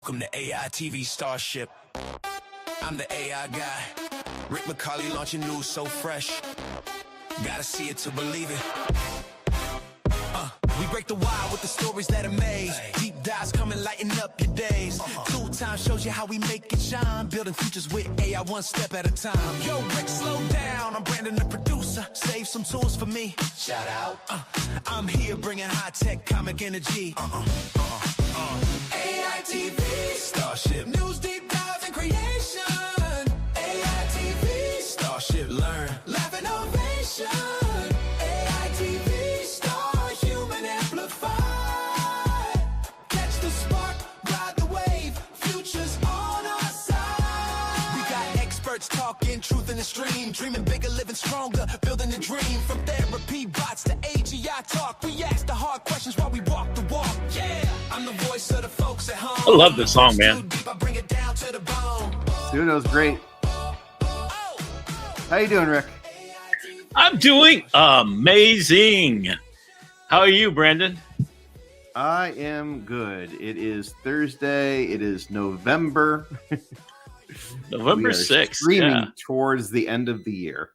Welcome to AI TV Starship. I'm the AI guy. Rick McCawley launching news so fresh. Gotta see it to believe it. We break the wire with the stories that amaze. Deep dives come and lighten up your days. Tool Time shows you how we make it shine. Building futures with AI one step at a time. Yo, Rick, slow down. I'm Brandon, the producer. Save some tools for me. Shout out. I'm here bringing high-tech comic energy. AI TV Starship. News deep dives and creation. AI TV Starship. Learn, laugh, innovation. AI TV Star, human amplified. Catch the spark, ride the wave. Futures on our side. We got experts talking truth in the stream. Dreaming bigger, living stronger, building a dream. From therapy bots to AGI talk. We ask the hard questions while we walk the walk. Yeah, I'm the voice of the folks at home. I love this song, man. I bring it down to the bone. Dude, that was great. How you doing, Rick? I'm doing amazing. How are you, Brandon? I am good. It is Thursday. It is November. November We are 6th. streaming Yeah. towards the end of the year.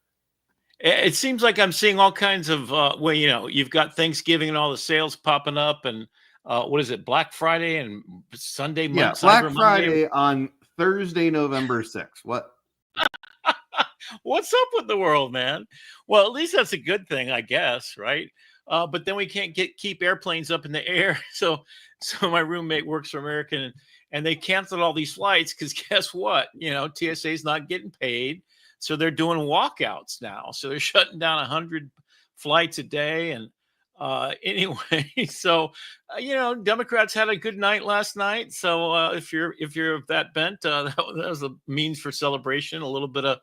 It seems like I'm seeing all kinds of, well, you know, you've got Thanksgiving and all the sales popping up, and what is it, Black Friday and Sunday? Yeah, Cyber Black Monday? Friday on Thursday, November 6th. What? What's up with the world, man? Well, at least that's a good thing, I guess, right? But then we can't keep airplanes up in the air. So my roommate works for American, and they canceled all these flights because guess what? You know, TSA is not getting paid, so they're doing walkouts now. So they're shutting down 100 flights a day, and anyway, so you know, Democrats had a good night last night. So if you're that bent, that was a means for celebration, a little bit of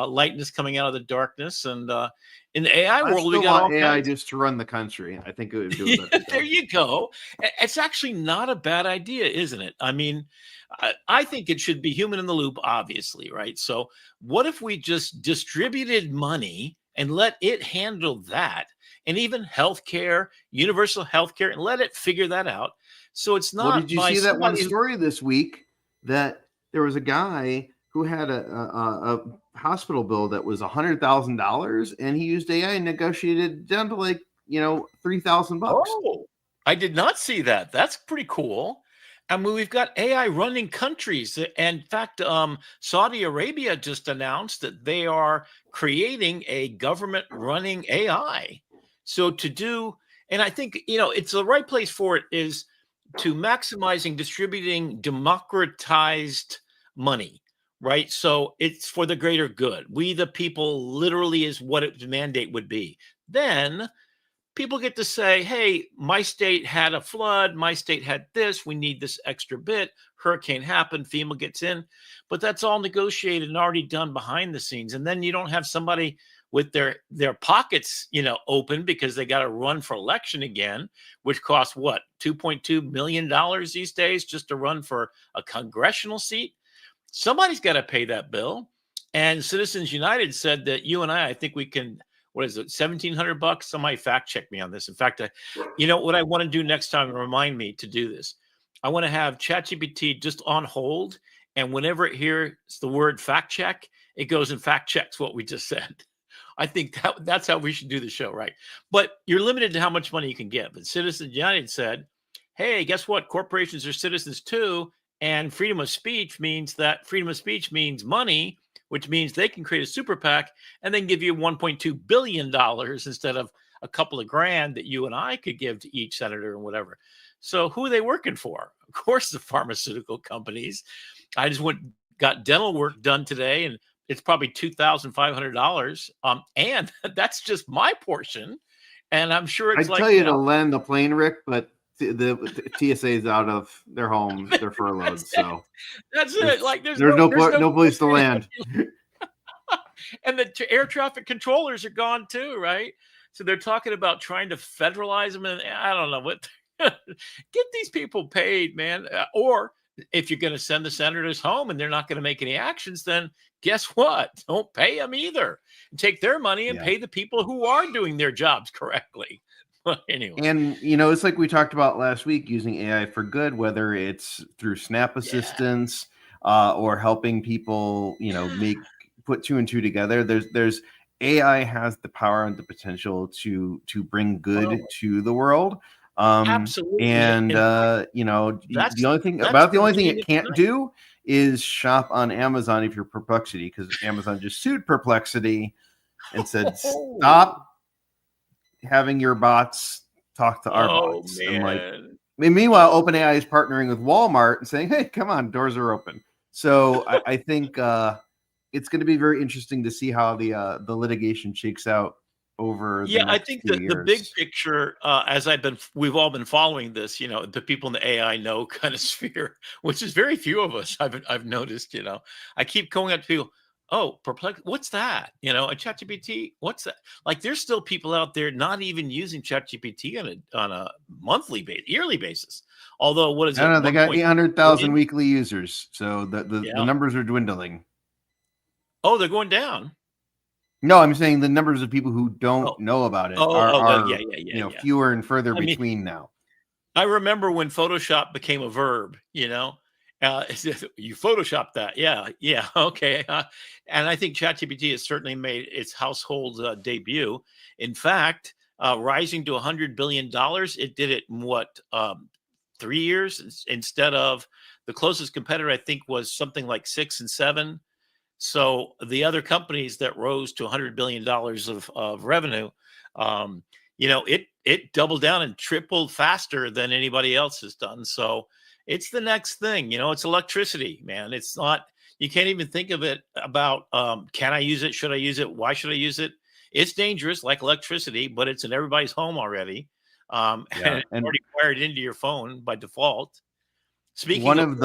lightness coming out of the darkness. And in the AI world, we got all AI kinds. just to run the country. I think it would do it. There you go. It's actually not a bad idea, isn't it? I mean, I think it should be human in the loop, obviously, right? So what if we just distributed money and let it handle that, and even healthcare, universal healthcare, and let it figure that out? So it's not. Well, did you by see that one somebody who- story this week that there was a guy who had a hospital bill that was $100,000, and he used AI and negotiated down to like, you know, $3,000. Oh, I did not see that. That's pretty cool. I mean, we've got AI running countries. And in fact, Saudi Arabia just announced that they are creating a government running AI. So to do, and I think, you know, it's the right place for it is to maximizing distributing democratized money, right? So it's for the greater good. We, the people, literally is what its mandate would be. Then people get to say, hey, my state had a flood, my state had this, we need this extra bit, hurricane happened, FEMA gets in, but that's all negotiated and already done behind the scenes. And then you don't have somebody with their pockets, you know, open because they got to run for election again, which costs what, $2.2 million these days just to run for a congressional seat. Somebody's got to pay that bill. And Citizens United said that you and I think we can, what is it, $1,700? Somebody fact check me on this. In fact, you know what I want to do next time, remind me to do this. I want to have ChatGPT just on hold, and whenever it hears the word fact check, it goes and fact checks what we just said. I think that's how we should do the show, right? But you're limited to how much money you can give. And Citizens United said, hey, guess what? Corporations are citizens too, and freedom of speech means money, which means they can create a super PAC and then give you $1.2 billion instead of a couple of grand that you and I could give to each senator and whatever. So who are they working for? Of course, the pharmaceutical companies. I just got dental work done today, and it's probably $2,500. And that's just my portion. And I'm sure it's I'd tell you to land the plane, Rick, but the TSA is out of their homes, they're furloughed. So that's it. Like there's no place to land. And the air traffic controllers are gone too, right? So they're talking about trying to federalize them, and I don't know what. Get these people paid, man. Or if you're going to send the senators home and they're not going to make any actions, then guess what? Don't pay them either. Take their money and Yeah. pay the people who are doing their jobs correctly. But anyway, And it's like we talked about last week, using AI for good, whether it's through Snap yeah. assistance, or helping people, put two and two together. There's AI has the power and the potential to bring good Oh, to the world. absolutely. And In fact, the only thing that's about the the only thing meaning it of can't tonight. do is shop on Amazon if you're Perplexity, because Amazon just sued Perplexity and said, stop having your bots talk to our Oh bots. And like, man. meanwhile, Oh, OpenAI is partnering with Walmart and saying, "Hey, come on, doors are open." So I think it's going to be very interesting to see how the litigation shakes out over the yeah, I next think few that the big years. picture, as we've all been following this, the people in the AI know kind of sphere, which is very few of us. I've noticed. I keep going up to people. Oh, perplex. What's that? A ChatGPT. What's that? Like, there's still people out there not even using ChatGPT on a monthly base, yearly basis. Although, what is I don't it? know. They got 1.2 800,000 billion? weekly users, so the Yeah. numbers are dwindling. Oh, they're going down. No, I'm saying the numbers of people who Oh, don't know about it oh, are oh. Well, yeah, are yeah, yeah, yeah. fewer and further I mean, between now. I remember when Photoshop became a verb, you Photoshop that. Yeah, yeah, okay. And I think ChatGPT has certainly made its household debut. In fact, rising to $100 billion, it did it in what, 3 years instead of the closest competitor, I think, was something like 6 and 7. So the other companies that rose to $100 billion of revenue, it doubled down and tripled faster than anybody else has done. So it's the next thing. It's electricity, man. It's not. You can't even think of it about, can I use it? Should I use it? Why should I use it? It's dangerous, like electricity, but it's in everybody's home already, and Yeah, it's and already wired into your phone by default. one Speaking of of which,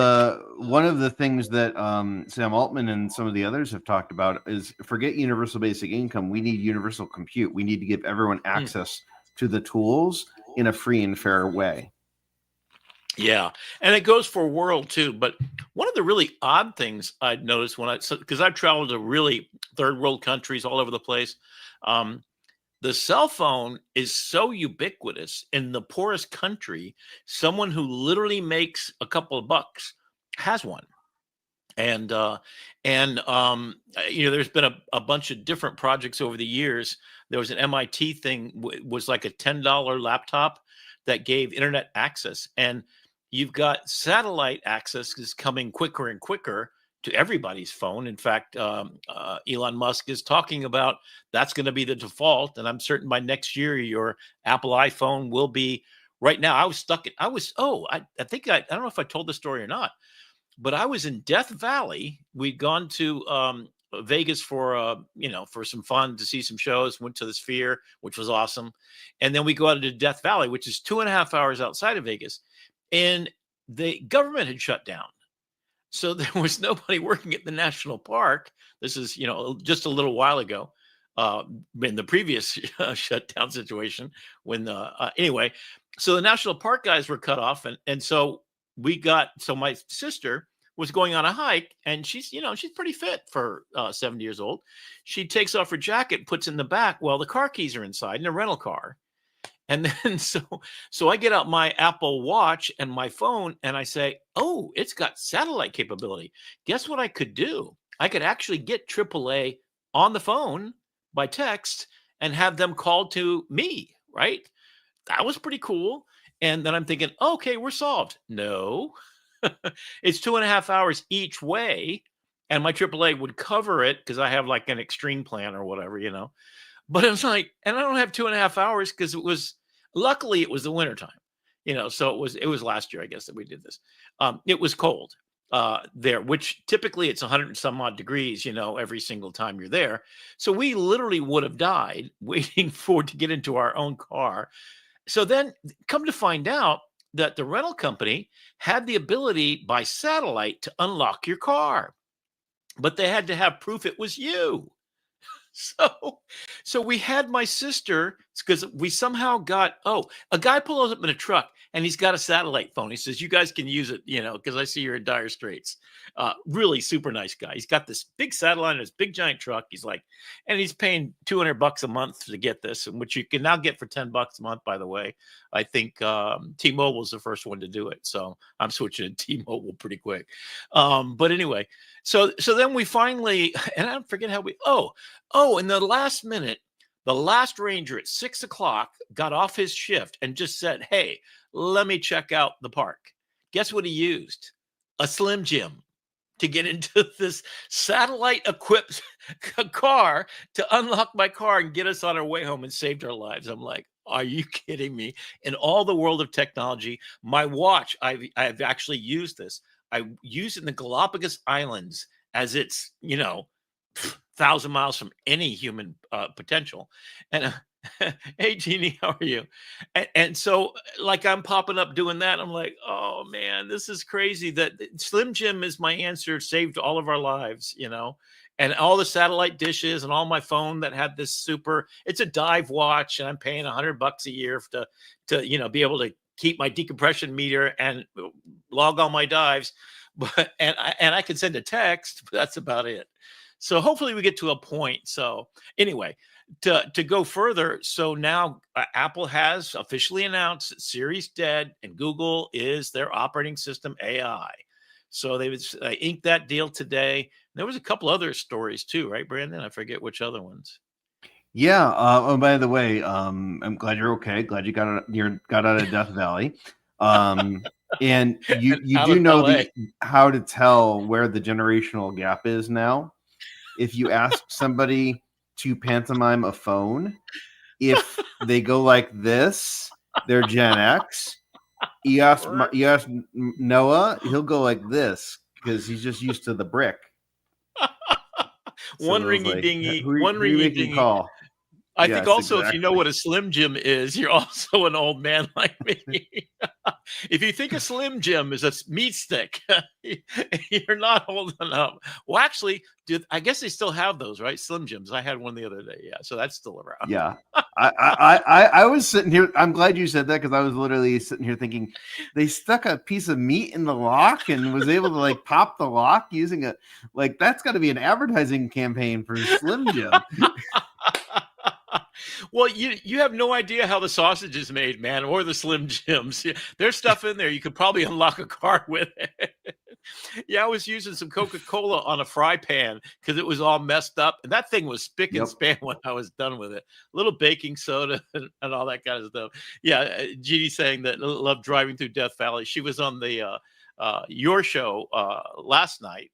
the things that Sam Altman and some of the others have talked about is, forget universal basic income. We need universal compute. We need to give everyone mm, access to the tools in a free and fair way. yeah, and it goes for world too. But one of the really odd things I'd noticed because I've traveled to really third world countries all over the place, um, the cell phone is so ubiquitous in the poorest country. Someone who literally makes a couple of bucks has one. And there's been a bunch of different projects over the years. There was an MIT thing, was like a $10 laptop that gave internet access, and you've got satellite access is coming quicker and quicker to everybody's phone. In fact, Elon Musk is talking about that's going to be the default, and I'm certain by next year your Apple iPhone will be. Right now, I was stuck. I think I don't know if I told the story or not, but I was in Death Valley. We'd gone to Vegas for some fun, to see some shows. Went to the Sphere, which was awesome, and then we go out to Death Valley, which is 2.5 hours outside of Vegas, and the government had shut down, so there was nobody working at the national park. This is just a little while ago, in the previous shutdown situation. Anyway, so the national park guys were cut off, and so my sister was going on a hike, and she's pretty fit for 70 years old. She takes off her jacket, puts it in the back. Well, the car keys are inside in a rental car. And then so I get out my Apple Watch and my phone, and I say, "Oh, it's got satellite capability." Guess what I could do? I could actually get AAA on the phone by text and have them call to me, right? That was pretty cool. And then I'm thinking, okay, we're solved. No, it's 2.5 hours each way. And my AAA would cover it because I have like an extreme plan or whatever. But it was like, and I don't have 2.5 hours because luckily it was the wintertime. So it was last year, I guess, that we did this. It was cold there, which typically it's 100 and some odd degrees, every single time you're there. So we literally would have died waiting to get into our own car. So then come to find out that the rental company had the ability by satellite to unlock your car, but they had to have proof it was you. So, so we had my sister It's because we somehow got, a guy pulls up in a truck and he's got a satellite phone. He says, you guys can use it, because I see you're in dire straits. Really super nice guy. He's got this big satellite in his big giant truck. He's like, and he's paying $200 a month to get this, which you can now get for $10 a month, by the way. I think T-Mobile is the first one to do it. So I'm switching to T-Mobile pretty quick. But anyway, so then we finally, and I forget how in the last minute, the last ranger at 6 o'clock got off his shift and just said, hey, let me check out the park. Guess what he used? A Slim Jim to get into this satellite equipped car to unlock my car and get us on our way home and saved our lives. I'm like, are you kidding me? In all the world of technology, my watch, I've actually used this. I use it in the Galapagos Islands as it's, 1,000 miles from any human potential. And hey, Jeannie, how are you? And so, like, I'm popping up doing that. I'm like, oh man, this is crazy. That Slim Jim is my answer. Saved all of our lives, and all the satellite dishes and all my phone that had this it's a dive watch, and I'm paying $100 a year to be able to keep my decompression meter and log all my dives. But and I can send a text, but that's about it. So hopefully we get to a point. So anyway, to go further, so now Apple has officially announced that Siri's dead and Google is their operating system AI. So they inked that deal today. There was a couple other stories too, right, Brandon? I forget which other ones. Yeah. Oh, by the way, I'm glad you're okay. Glad you got out of Death Valley. And you do know how to tell where the generational gap is now. If you ask somebody to pantomime a phone, if they go like this, they're Gen X. You ask Noah, he'll go like this because he's just used to the brick. One ringy dingy, one ringy dingy call. I think also exactly. If you know what a Slim Jim is, you're also an old man like me. If you think a Slim Jim is a meat stick, you're not old enough. Well, actually, I guess they still have those, right? Slim Jims. I had one the other day. Yeah, so that's still around. Yeah. I was sitting here. I'm glad you said that because I was literally sitting here thinking they stuck a piece of meat in the lock and was able to pop the lock using it. That's got to be an advertising campaign for Slim Jim. Well, you have no idea how the sausage is made, man, or the Slim Jims. There's stuff in there you could probably unlock a car with it. Yeah, I was using some Coca-Cola on a fry pan because it was all messed up. And that thing was spick and span when I was done with it. A little baking soda and all that kind of stuff. Yeah, Jeannie saying that loved driving through Death Valley. She was on the your show last night.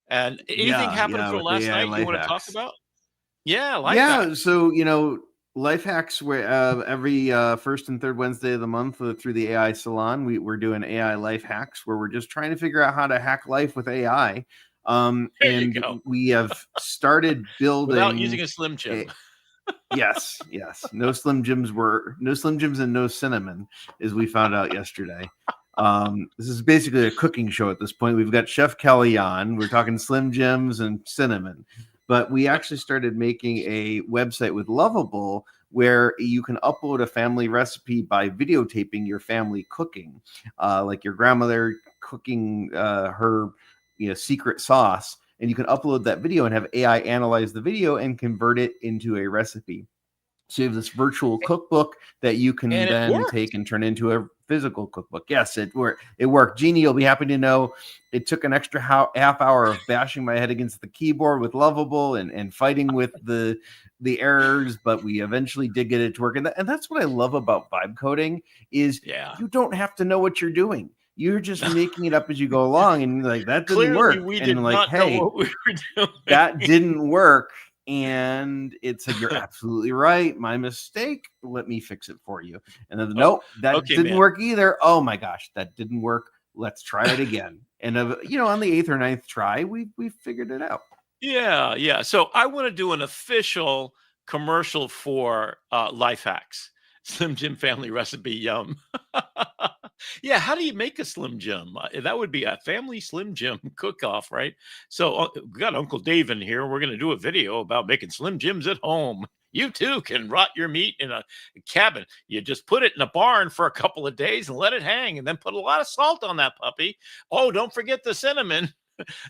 And anything happened from last night you want to talk about? Yeah, hacks. So, life hacks where every first and third Wednesday of the month through the AI Salon, we're doing AI life hacks where we're just trying to figure out how to hack life with AI. And we have started building without using a Slim Jim. Yes. No Slim Jims and no cinnamon, as we found out yesterday. This is basically a cooking show at this point. We've got Chef Kelly on. We're talking Slim Jims and cinnamon. But we actually started making a website with Lovable where you can upload a family recipe by videotaping your family cooking, like your grandmother cooking her secret sauce. And you can upload that video and have AI analyze the video and convert it into a recipe. So you have this virtual cookbook that you can then take and turn into a physical cookbook. Yes, it worked. Jeannie, you'll be happy to know it took an extra half hour of bashing my head against the keyboard with Lovable and fighting with the errors, but we eventually did get it to work. And that's what I love about vibe coding is you don't have to know what you're doing. You're just making it up as you go along, and that didn't work. We did not know what we were doing. That didn't work. And it's you're absolutely right. My mistake. Let me fix it for you. And then nope, that didn't work either. Oh my gosh, that didn't work. Let's try it again. And on the 8th or 9th try, we figured it out. Yeah. So I want to do an official commercial for life hacks. Slim Jim family recipe, yum. Yeah, how do you make a Slim Jim? That would be a family Slim Jim cook-off, right? So we got Uncle Dave in here. We're going to do a video about making Slim Jims at home. You too can rot your meat in a cabin. You just put it in a barn for a couple of days and let it hang, and then put a lot of salt on that puppy. Oh, don't forget the cinnamon.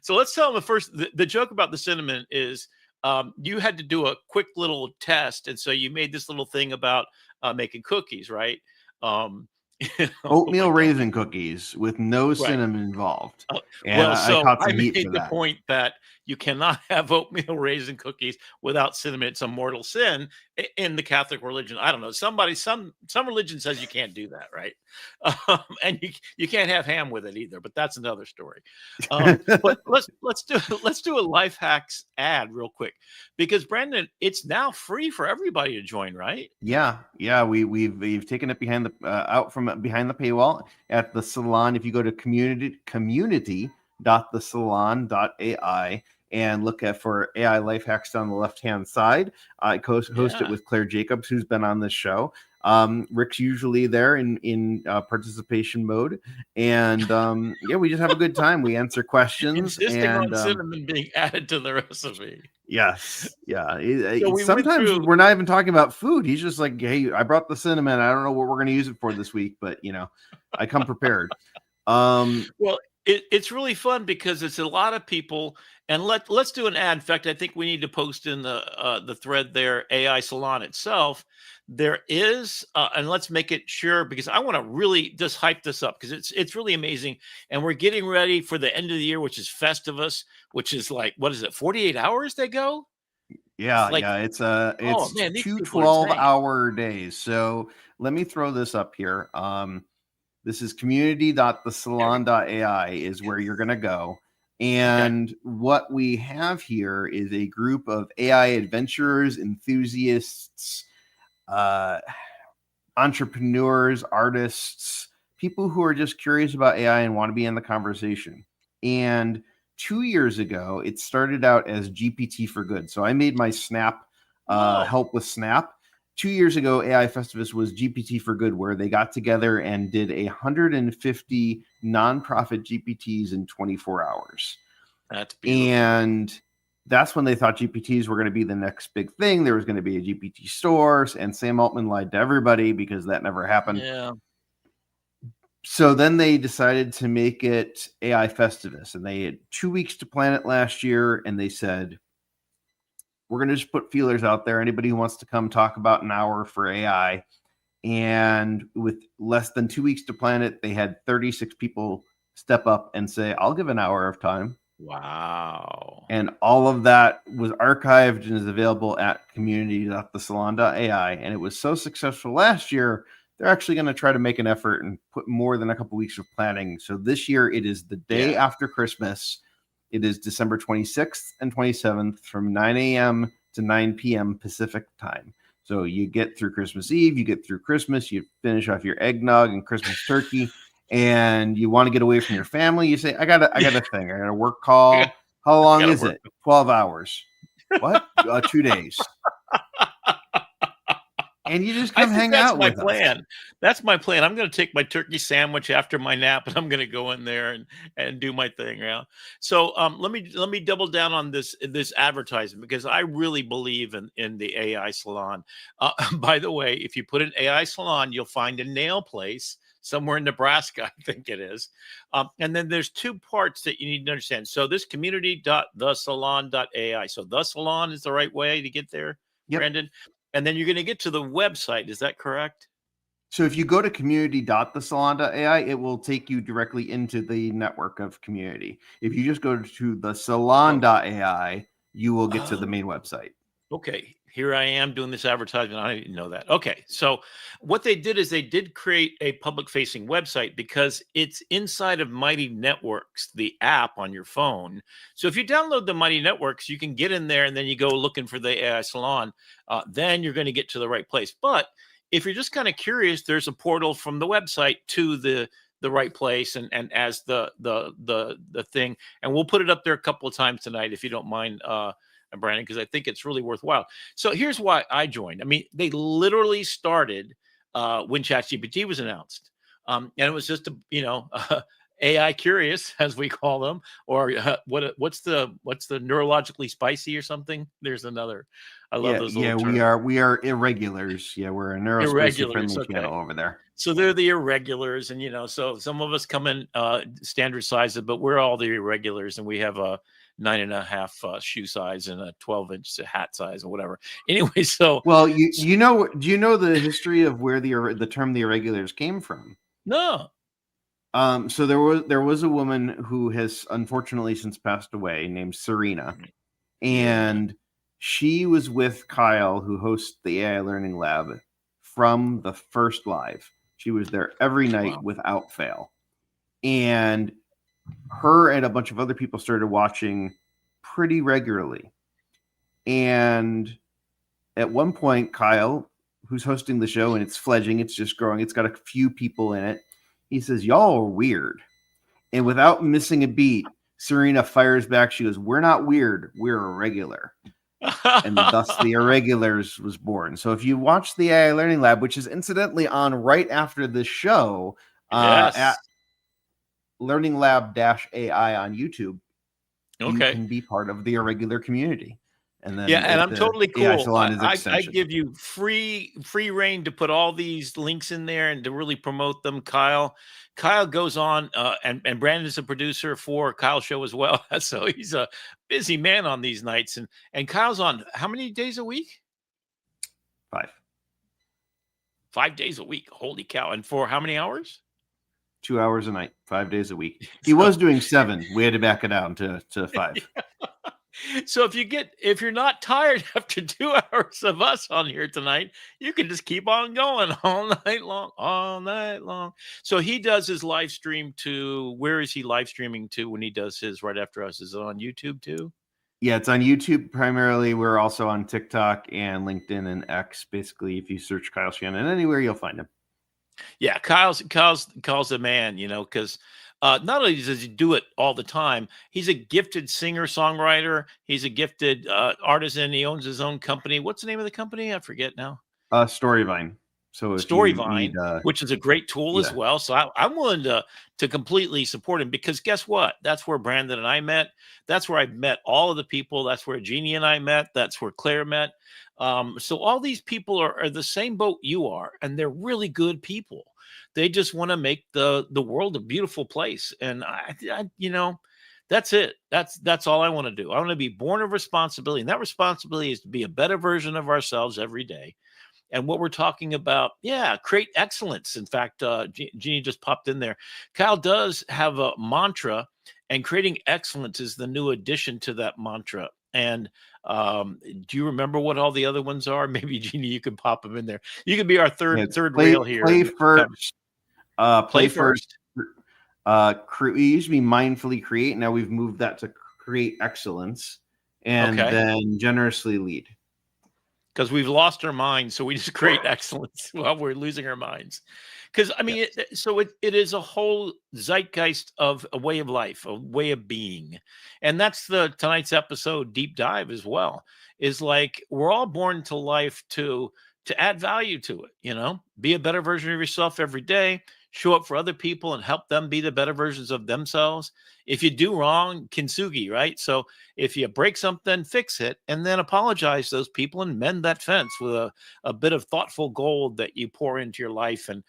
So let's tell them first. The joke about the cinnamon is you had to do a quick little test, and so you made this little thing about making cookies, right? Um, oh my Oatmeal God. raisin cookies with no Right. cinnamon involved. And Well, I so caught I some heat made for the that. point that you cannot have oatmeal raisin cookies without cinnamon. It's a mortal sin in the Catholic religion. I don't know. Some religion says you can't do that, right? And you can't have ham with it either. But that's another story. But let's do a life hacks ad real quick, because Brandon, it's now free for everybody to join, right? Yeah, we've taken it behind the out from behind the paywall at the salon. If you go to community.thesalon.ai and look at for AI life hacks down the left hand side, I host it Yeah. with Claire Jacobs, who's been on this show. Rick's usually there in participation mode, and yeah, we just have a good time. We answer questions, Insisting on and cinnamon being added to the recipe. yes, yeah. So we went Sometimes through. we're not even talking about food. He's just like, "Hey, I brought the cinnamon. I don't know what we're going to use it for this week, but I come prepared." Well, it's really fun because it's a lot of people, and let's do an ad. In fact, I think we need to post in the thread there, AI Salon itself. There is, and let's make it sure, because I want to really just hype this up, because it's really amazing, and we're getting ready for the end of the year, which is Festivus, which is like, what is it, 48 hours they go? Yeah, Like, yeah. oh It's man, these two people are insane. 12-hour days. So let me throw this up here. This is There we go. community.thesalon.ai is where you're going to go. Okay. And what we have here is a group of AI adventurers, enthusiasts, uh, entrepreneurs, artists, people who are just curious about AI and want to be in the conversation. And 2 years ago, it started out as GPT for Good. So I made my Snap Oh, help with Snap. 2 years ago, AI Festivus was GPT for Good, where they got together and did 150 nonprofit GPTs in 24 hours. that's beautiful. And that's when they thought GPTs were going to be the next big thing. There was going to be a GPT store, and Sam Altman lied to everybody because that never happened. Yeah. So then they decided to make it AI Festivus, and they had 2 weeks to plan it last year. And they said, we're going to just put feelers out there. Anybody who wants to come talk about an hour for AI. And with less than 2 weeks to plan it, they had 36 people step up and say, I'll give an hour of time. Wow. And all of that was archived and is available at community.thesalon.ai. And it was so successful last year, they're actually going to try to make an effort and put more than a couple weeks of planning. So this year, it is the day Yeah. after Christmas. It is December 26th and 27th from 9 a.m. to 9 p.m. Pacific time. So you get through Christmas Eve, you get through Christmas, you finish off your eggnog and Christmas turkey, and you want to get away from your family. You say, I got a thing. I got a work call. How long Gotta is work. it? 12 hours. What? 2 days. And you just I come think hang that's out my with us. plan. That's my plan. I'm going to take my turkey sandwich after my nap, and I'm going to go in there and do my thing. Yeah. So let me double down on this advertisement, because I really believe in the AI salon. By the way, if you put an AI salon, you'll find a nail place somewhere in Nebraska, I think it is. And then there's two parts that you need to understand. So this community.thesalon.ai. So the salon is the right way to get there, Yep. Brandon. And then you're going to get to the website. Is that correct? So if you go to community.thesalon.ai, it will take you directly into the network of community. If you just go to the salon.ai, you will get to the Oh, main website. okay. Here I am doing this advertisement. I didn't know that. Okay. So what they did is they did create a public facing website, because it's inside of Mighty Networks, the app on your phone. So if you download the Mighty Networks, you can get in there, and then you go looking for the AI salon. Then you're going to get to the right place. But if you're just kind of curious, there's a portal from the website to the right place, and as the thing, and we'll put it up there a couple of times tonight, if you don't mind, Brandon, because I think it's really worthwhile. So here's why I joined. I mean, they literally started when ChatGPT was announced, and it was just AI curious, as we call them, or what's the neurologically spicy or something? There's another. I love those little terms. We are irregulars. Yeah, we're a neurospicy Irregulars, friendly okay. channel over there. So they're the irregulars, and so some of us come in standard sizes, but we're all the irregulars, and we have a 9.5 shoe size and a 12-inch hat size or whatever. Anyway, so well, do you know the history of where the term the irregulars came from? No. So there was a woman who has unfortunately since passed away named Serena, and she was with Kyle, who hosts the AI Learning Lab, from the first live. She was there every night without fail, and her and a bunch of other people started watching pretty regularly. And at one point, Kyle, who's hosting the show, and it's fledgling, it's just growing, it's got a few people in it, he says, "Y'all are weird." And without missing a beat, Serena fires back. She goes, "We're not weird. We're irregular." And thus the Irregulars was born. So if you watch the AI Learning Lab, which is incidentally on right after this show, at Learning Lab-AI on YouTube, you can be part of the irregular community. And then and I'm totally cool. I give you free reign to put all these links in there and to really promote them. Kyle goes on, and Brandon is a producer for Kyle's show as well. So he's a busy man on these nights. And Kyle's on how many days a week? 5 days a week. Holy cow. And for how many hours? 2 hours a night, 5 days a week. He was doing 7. We had to back it down to 5. So if you're not tired after 2 hours of us on here tonight, you can just keep on going all night long. So he does his live stream to, where is he live streaming to when he does his right after us? Is it on YouTube too? Yeah, it's on YouTube primarily. We're also on TikTok and LinkedIn and X. Basically, if you search Kyle Shannon anywhere, you'll find him. Yeah, Kyle's a man, because not only does he do it all the time, he's a gifted singer-songwriter. He's a gifted artisan. He owns his own company. What's the name of the company? I forget now. Storyvine. So Storyvine, which is a great tool as well. So I'm willing to completely support him, because guess what? That's where Brandon and I met. That's where I met all of the people. That's where Jeannie and I met. That's where Claire met. So all these people are the same boat you are, and they're really good people. They just want to make the world a beautiful place. And I that's it. That's all I want to do. I want to be born of responsibility. And that responsibility is to be a better version of ourselves every day. And what we're talking about, create excellence. In fact, Jeannie just popped in there. Kyle does have a mantra, and creating excellence is the new addition to that mantra. And do you remember what all the other ones are? Maybe, Jeannie, you could pop them in there. You could be our third rail here. Play first. Play first. We used to be mindfully create. Now we've moved that to create excellence, and then generously lead. Because we've lost our minds, so we just create excellence while we're losing our minds. Because it is a whole zeitgeist of a way of life, a way of being, and that's tonight's episode deep dive as well. Is like we're all born to life to add value to it. Be a better version of yourself every day. Show up for other people and help them be the better versions of themselves. If you do wrong, kintsugi, right? So if you break something, fix it, and then apologize to those people and mend that fence with a bit of thoughtful gold that you pour into your life. And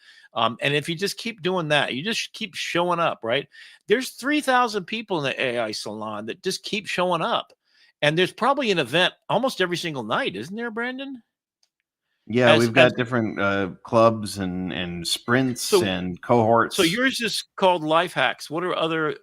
if you just keep doing that, you just keep showing up, right? There's 3,000 people in the AI salon that just keep showing up. And there's probably an event almost every single night, isn't there, Brandon? Yeah, we've got different clubs and sprints and cohorts. So yours is called Life Hacks. What are other?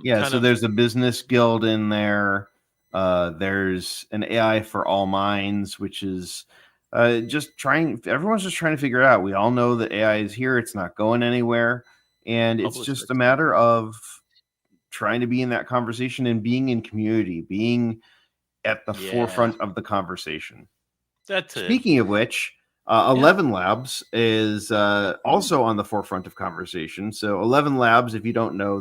There's a business guild in there. There's an AI for all minds, which is everyone's just trying to figure it out. We all know that AI is here. It's not going anywhere. And it's just a matter of trying to be in that conversation and being in community, being at the forefront of the conversation. That's it. Speaking of which, 11 Labs is also on the forefront of conversation. So 11 Labs, if you don't know,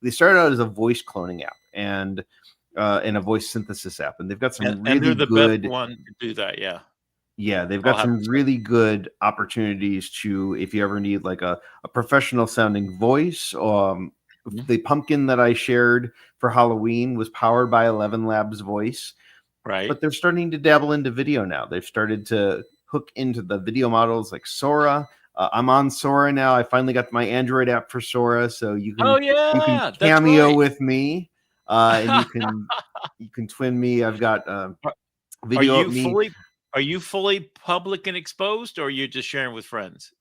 they started out as a voice cloning app and a voice synthesis app, and they've got some really they're the good best one to do that. Yeah. Yeah, they've I'll got have some to check. really good opportunities to, if you ever need like a professional sounding voice. Mhm. The pumpkin that I shared for Halloween was powered by 11 Labs voice, Right. but they're starting to dabble into video now. They've started to hook into the video models like Sora. I'm on Sora now. I finally got my Android app for Sora, so Oh you can yeah, that's cameo right. with me, and you can twin me. I've got Are are video of you me. fully are you fully public and exposed, or are you just sharing with friends?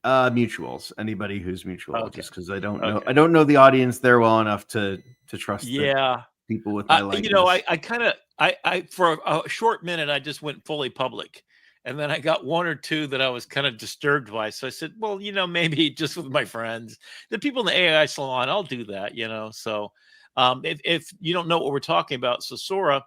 Mutuals. Anybody who's mutual, Okay. just because Okay. I don't know the audience there well enough to trust the Yeah. people with my likeness. I kinda I for a short minute, I just went fully public, and then I got 1 or 2 that I was kinda disturbed by, so I said, "Well, maybe just with my friends, the people in the AI salon, I'll do that," So, if you don't know what we're talking about, so Sora,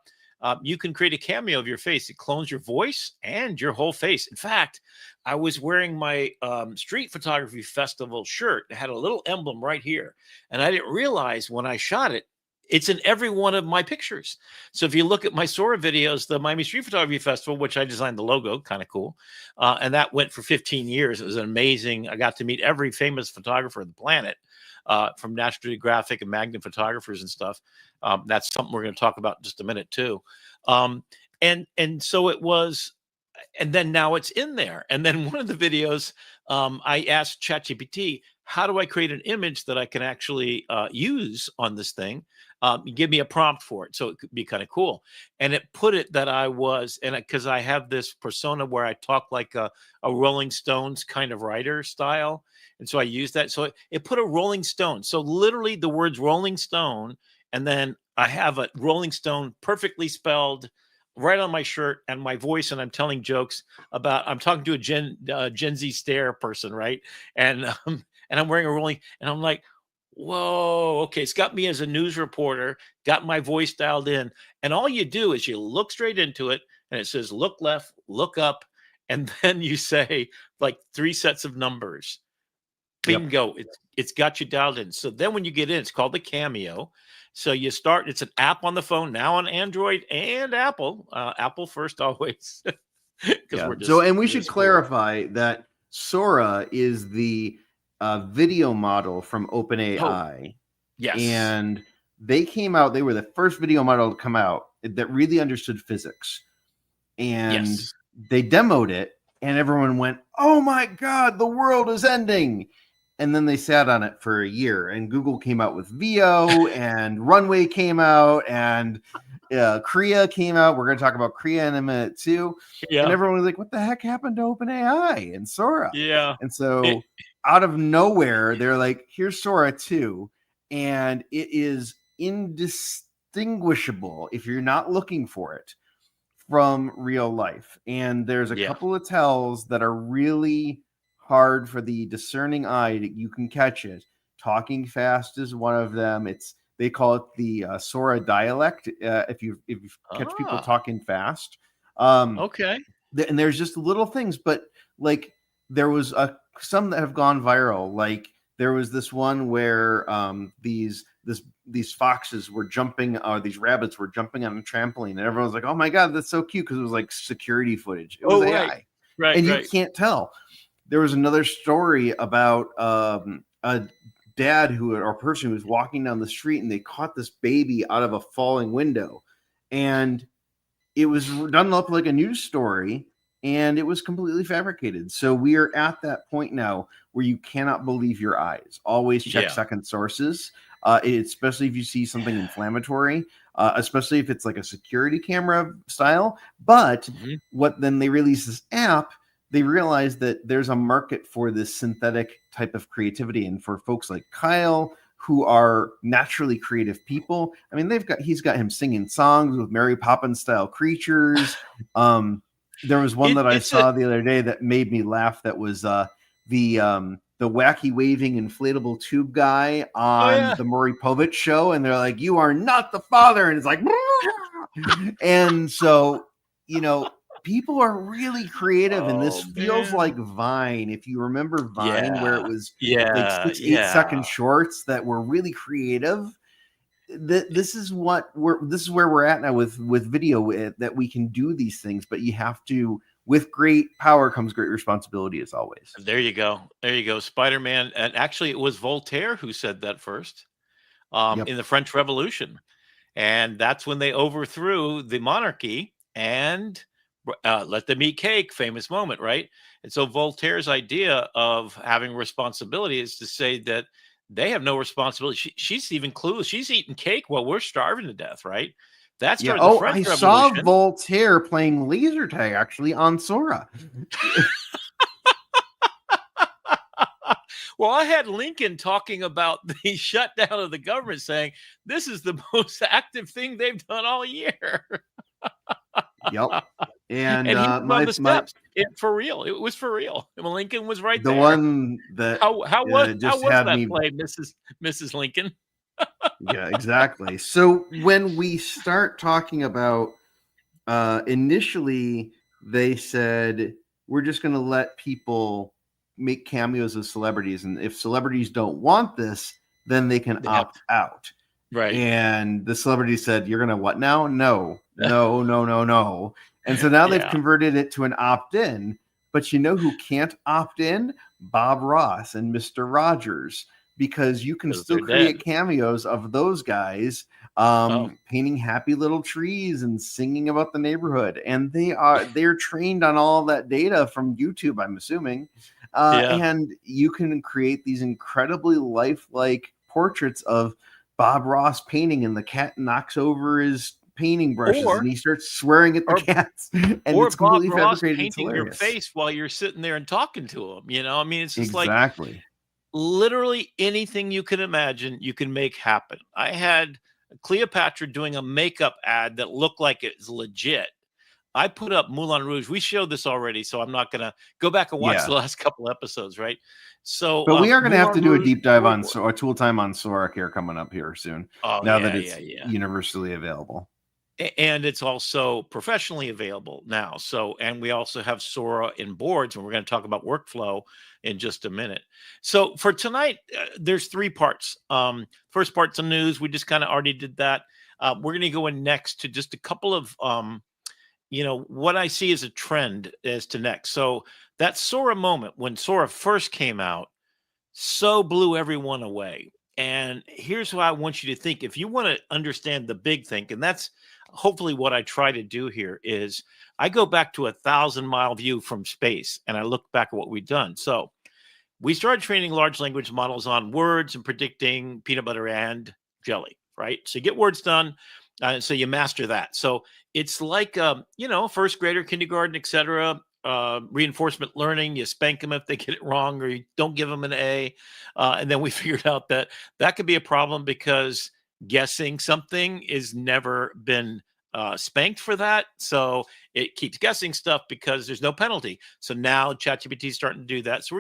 you can create a cameo of your face. It clones your voice and your whole face. In fact, I was wearing my, street photography festival shirt. It had a little emblem right here, and I didn't realize when I shot it, it's in every one of my pictures. So if you look at my Sora videos, the Miami Street Photography Festival, which I designed the logo, kind of cool, and that went for 15 years. It was amazing. I got to meet every famous photographer on the planet, from National Geographic and Magnum photographers and stuff. That's something we're going to talk about in just a minute too. Um, and so it was, and then now it's in there. And then one of the videos, I asked ChatGPT, how do I create an image that I can actually use on this thing? Give me a prompt for it, so it could be kind of cool. And it put it that I was, and because I have this persona where I talk like a Rolling Stones kind of writer style, and so I use that. So it put a Rolling Stone. So literally the words Rolling Stone, and then I have a Rolling Stone perfectly spelled right on my shirt and my voice, and I'm telling jokes about, I'm talking to a Gen Z stare person, right? And and I'm wearing a rolling, and I'm like, whoa, okay, it's got me as a news reporter, got my voice dialed in, and all you do is you look straight into it, and it says look left, look up, and then you say like 3 sets of numbers. Yep. Bingo, it's got you dialed in. So then when you get in, it's called the Cameo. So you start, it's an app on the phone, now on Android and Apple. Apple first always, because Yeah. we're So, just and we really should spoiled. clarify that Sora is the video model from Oh, OpenAI, yes. and they came out. They were the first video model to come out that really understood physics, and Yes. they demoed it, and everyone went, "Oh my god, the world is ending!" And then they sat on it for a year, and Google came out with VO, and Runway came out, and Kriya came out. We're going to talk about Kriya in a minute too. And Yeah. everyone was like, "What the heck happened to OpenAI and Sora?" Yeah. And It, so, out of nowhere, they're like, "Here's Sora 2," and it is indistinguishable if you're not looking for it from real life. And there's a yeah. couple of tells that are really hard for the discerning eye that you can catch it. Talking fast is one of them. It's they call it the Sora dialect. If you catch people Ah, talking fast, um, okay. and there's just little things, but like there was some that have gone viral. Like there was this one where these foxes were jumping, or these rabbits were jumping on a trampoline, and everyone was like, "Oh my god, that's so cute!" Because it was like security footage. It was Oh, right. AI, Right. and you Right. can't tell. There was another story about a dad or a person who was walking down the street, and they caught this baby out of a falling window, and it was done up like a news story, and it was completely fabricated. So we are at that point now where you cannot believe your eyes. Always check Yeah. second sources, especially if you see something inflammatory, especially if it's like a security camera style. But Mhm. what then they release this app, they realize that there's a market for this synthetic type of creativity, and for folks like Kyle who are naturally creative people. I mean, he's got him singing songs with Mary Poppins style creatures. There was one that I It's a saw the other day that made me laugh. That was the wacky waving inflatable tube guy oh on yeah. the Maury Povich show, and they're like, "You are not the father," and it's like, and so you know. People are really creative, and this Oh feels like man. Vine. If you remember Vine, where it Yeah. was like Yeah. 6 8 second Yeah. shorts that were really creative. This is where we're at now with video, that we can do these things, but you have to with great power comes great responsibility, as always. There you go. There you go. Spider-Man. And actually, it was Voltaire who said that first Yep. in the French Revolution. And that's when they overthrew the monarchy and let them eat cake, famous moment, right? And so Voltaire's idea of having responsibility is to say that they have no responsibility. She's even clueless. She's eating cake while we're starving to death, right? That Yeah. started the Oh, French I saw Revolution. Voltaire playing laser tag actually on Sora. Well, I had Lincoln talking about the shutdown of the government, saying this is the most active thing they've done all year. Yep. And And he was on the steps. For real. It was for real. And Lincoln was right the there. one that How just was had that me. play, Mrs. Lincoln? Yeah, exactly. So when we start talking about initially, they said we're just going to let people make cameos of celebrities, and if celebrities don't want this, then they can opt out. Right. And the celebrity said, "You're going to what now? No, no, no, no, no." And so now they've converted it to an opt-in. But you know who can't opt in? Bob Ross and Mr. Rogers, because you can still create cameos of those guys painting happy little trees and singing about the neighborhood. And they're trained on all that data from YouTube, I'm assuming. And you can create these incredibly lifelike portraits of Bob Ross painting, and the cat knocks over his painting brushes and he starts swearing at the cats, and it's completely fabricated. Painting your face while you're sitting there and talking to him. You know, I mean, it's just exactly like literally anything you can imagine, you can make happen. I had Cleopatra doing a makeup ad that looked like it's legit. I put up Moulin Rouge. We showed this already, so I'm not going to go back and watch the last couple episodes, right? So, but we are going to have to do a deep dive on a tool time on Sora here coming up here soon. Now that it's universally available. And it's also professionally available now. So, and we also have Sora in boards, and we're going to talk about workflow in just a minute. So for tonight, there's 3 parts. First part's the news. We just kind of already did that. We're going to go in next to just a couple of, what I see as a trend as to next. So that Sora moment when Sora first came out, so blew everyone away. And here's what I want you to think. If you want to understand the big thing, and that's hopefully what I try to do here, is I go back to 1,000-mile view from space, and I look back at what we've done. So we started training large language models on words and predicting peanut butter and jelly, right? So you get words done, so you master that. So it's like, first grader, kindergarten, etc. Reinforcement learning. You spank them if they get it wrong, or you don't give them an A. And then we figured out that could be a problem because guessing something is never been spanked for that. So it keeps guessing stuff because there's no penalty. So now ChatGPT is starting to do that. So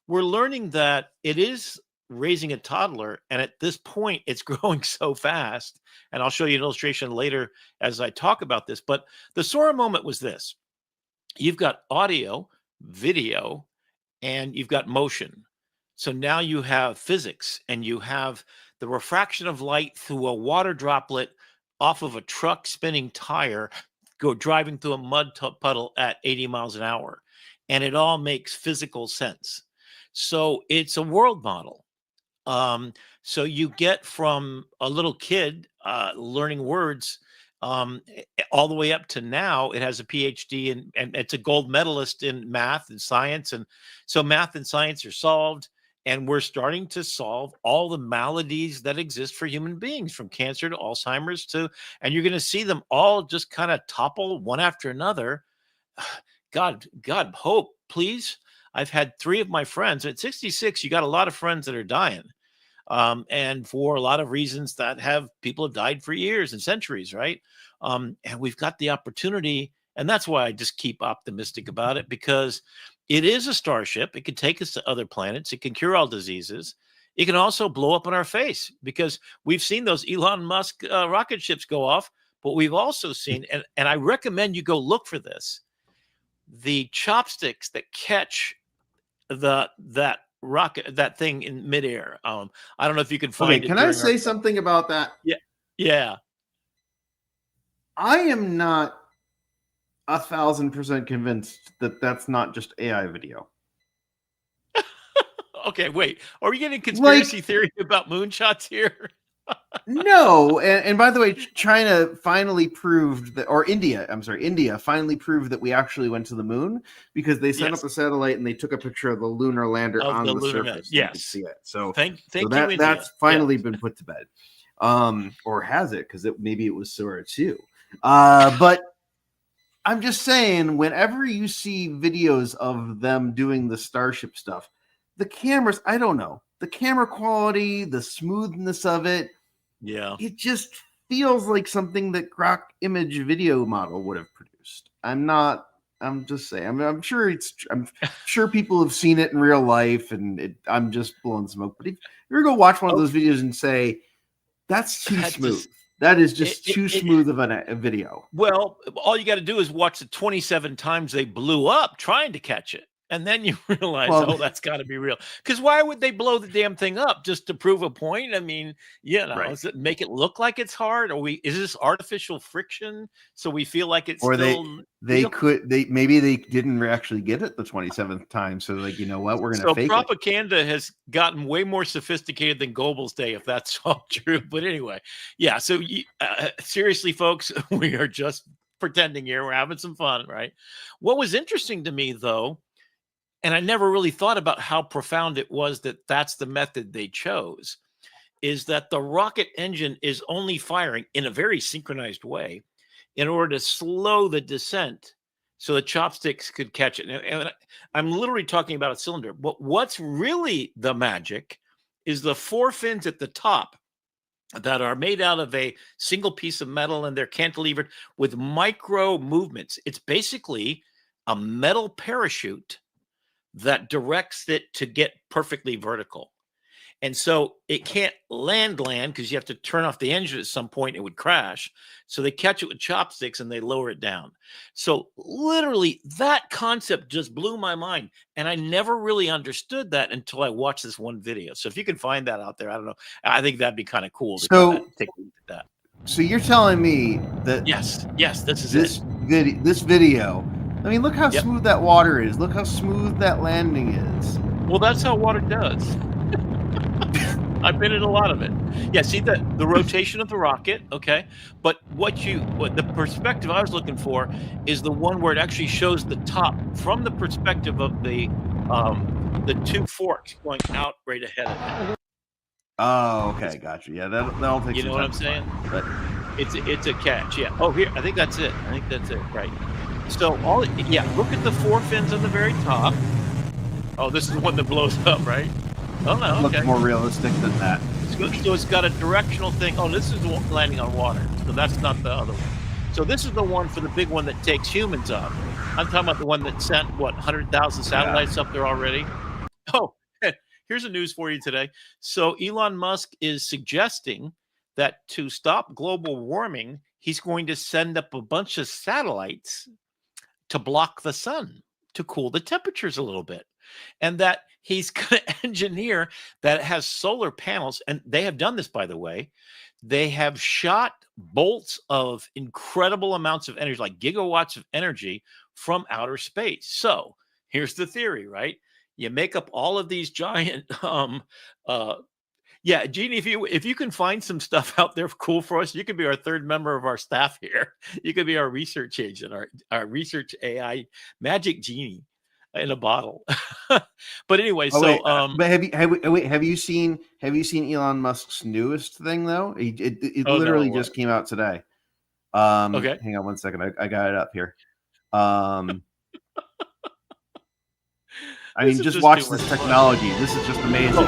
we're learning that it is raising a toddler. And at this point, it's growing so fast. And I'll show you an illustration later as I talk about this. But the Sora moment was this. You've got audio, video, and you've got motion. So now you have physics, and you have the refraction of light through a water droplet off of a truck spinning tire driving through a mud puddle at 80 miles an hour. And it all makes physical sense. So it's a world model. So you get from a little kid learning words all the way up to now. It has a PhD and it's a gold medalist in math and science. And so math and science are solved. And we're starting to solve all the maladies that exist for human beings, from cancer to Alzheimer's and you're going to see them all just kind of topple one after another. God, hope, please. I've had 3 of my friends at 66. You got a lot of friends that are dying. And for a lot of reasons people have died for years and centuries, right? And we've got the opportunity, and that's why I just keep optimistic about it, because it is a starship. It can take us to other planets. It can cure all diseases. It can also blow up in our face, because we've seen those Elon Musk rocket ships go off, but we've also seen, and I recommend you go look for this, the chopsticks that catch that rocket, that thing in midair. I don't know if you can find it. Can I say something about that? Yeah. I am not 1,000% convinced that that's not just AI video. Okay, wait. Are we getting Like, conspiracy theory about moonshots here? no, and by the way, China finally proved that, or India, I'm sorry, India finally proved that we actually went to the moon because they sent Yes. up a satellite and they took a picture of the lunar lander Of on the the lunar man. surface. And you could Yes. see it. So, Thank so you, that India. that's finally Yes. been put to bed, or has it? Because maybe it was Sora too. But I'm just saying, whenever you see videos of them doing the Starship stuff, the cameras, I don't know, the camera quality, the smoothness of it, Yeah. it just feels like something that Grok image video model would have produced. I'm just saying. I'm sure I'm sure people have seen it in real life, and I'm just blowing smoke. But if you ever go watch one of those videos and say that's too That smooth, just that is just it, too it, smooth of a video. well, all you got to do is watch the 27 times they blew up trying to catch it. And then you realize, Well, oh, that's got to be real. Because why would they blow the damn thing up just to prove a point? I mean, right. does it make it look like it's hard? Is this artificial friction so we feel like it's Or still they real? maybe they didn't actually get it the 27th time. So like, you know what, we're gonna So fake it. propaganda has gotten way more sophisticated than Goebbels' day, if that's all true. But anyway, yeah. So seriously, folks, we are just pretending here. We're having some fun, right? What was interesting to me, though, and I never really thought about how profound it was that that's the method they chose, is that the rocket engine is only firing in a very synchronized way in order to slow the descent so the chopsticks could catch it. And I'm literally talking about a cylinder. But what's really the magic is the four fins at the top that are made out of a single piece of metal, and they're cantilevered with micro movements. It's basically a metal parachute that directs it to get perfectly vertical. And so it can't land because you have to turn off the engine at some point. It would crash. So they catch it with chopsticks and they lower it down. So literally that concept just blew my mind. And I never really understood that until I watched this one video. So if you can find that out there, I don't know. I think that'd be kind of cool to So- kind of take a look at that. So you're telling me that Yes, this is this it. this video, I mean, look how Yep. smooth that water is. Look how smooth that landing is. Well, that's how water does. I've been in a lot of it. Yeah, see the rotation of the rocket, okay? But what the perspective I was looking for is the one where it actually shows the top from the perspective of the two forks going out right ahead of it. Oh, okay, gotcha. Yeah, that'll take You some know what time I'm to saying? find, but It's a catch, yeah. Oh, here, I think that's it. Right. So look at the four fins on the very top. Oh, this is the one that blows up, right? Oh no, looks okay. more realistic than that. So it's got a directional thing. Oh, this is the one landing on water. So that's not the other one. So this is the one for the big one that takes humans up. I'm talking about the one that sent, 100,000 satellites up there already? Oh, here's a news for you today. So Elon Musk is suggesting that to stop global warming, he's going to send up a bunch of satellites to block the sun, to cool the temperatures a little bit. And that he's going to engineer that it has solar panels. And they have done this, by the way. They have shot bolts of incredible amounts of energy, like gigawatts of energy from outer space. So here's the theory, right? You make up all of these giant yeah, Jeannie, if you can find some stuff out there cool for us, you could be our third member of our staff here. You could be our research agent, our research AI magic genie in a bottle. But anyway, Oh, so wait, but have you seen Elon Musk's newest thing though? It Oh, literally no, just came out today. okay. Hang on one second. I got it up here. I This mean, is just just watch too this much fun. technology. This is just amazing.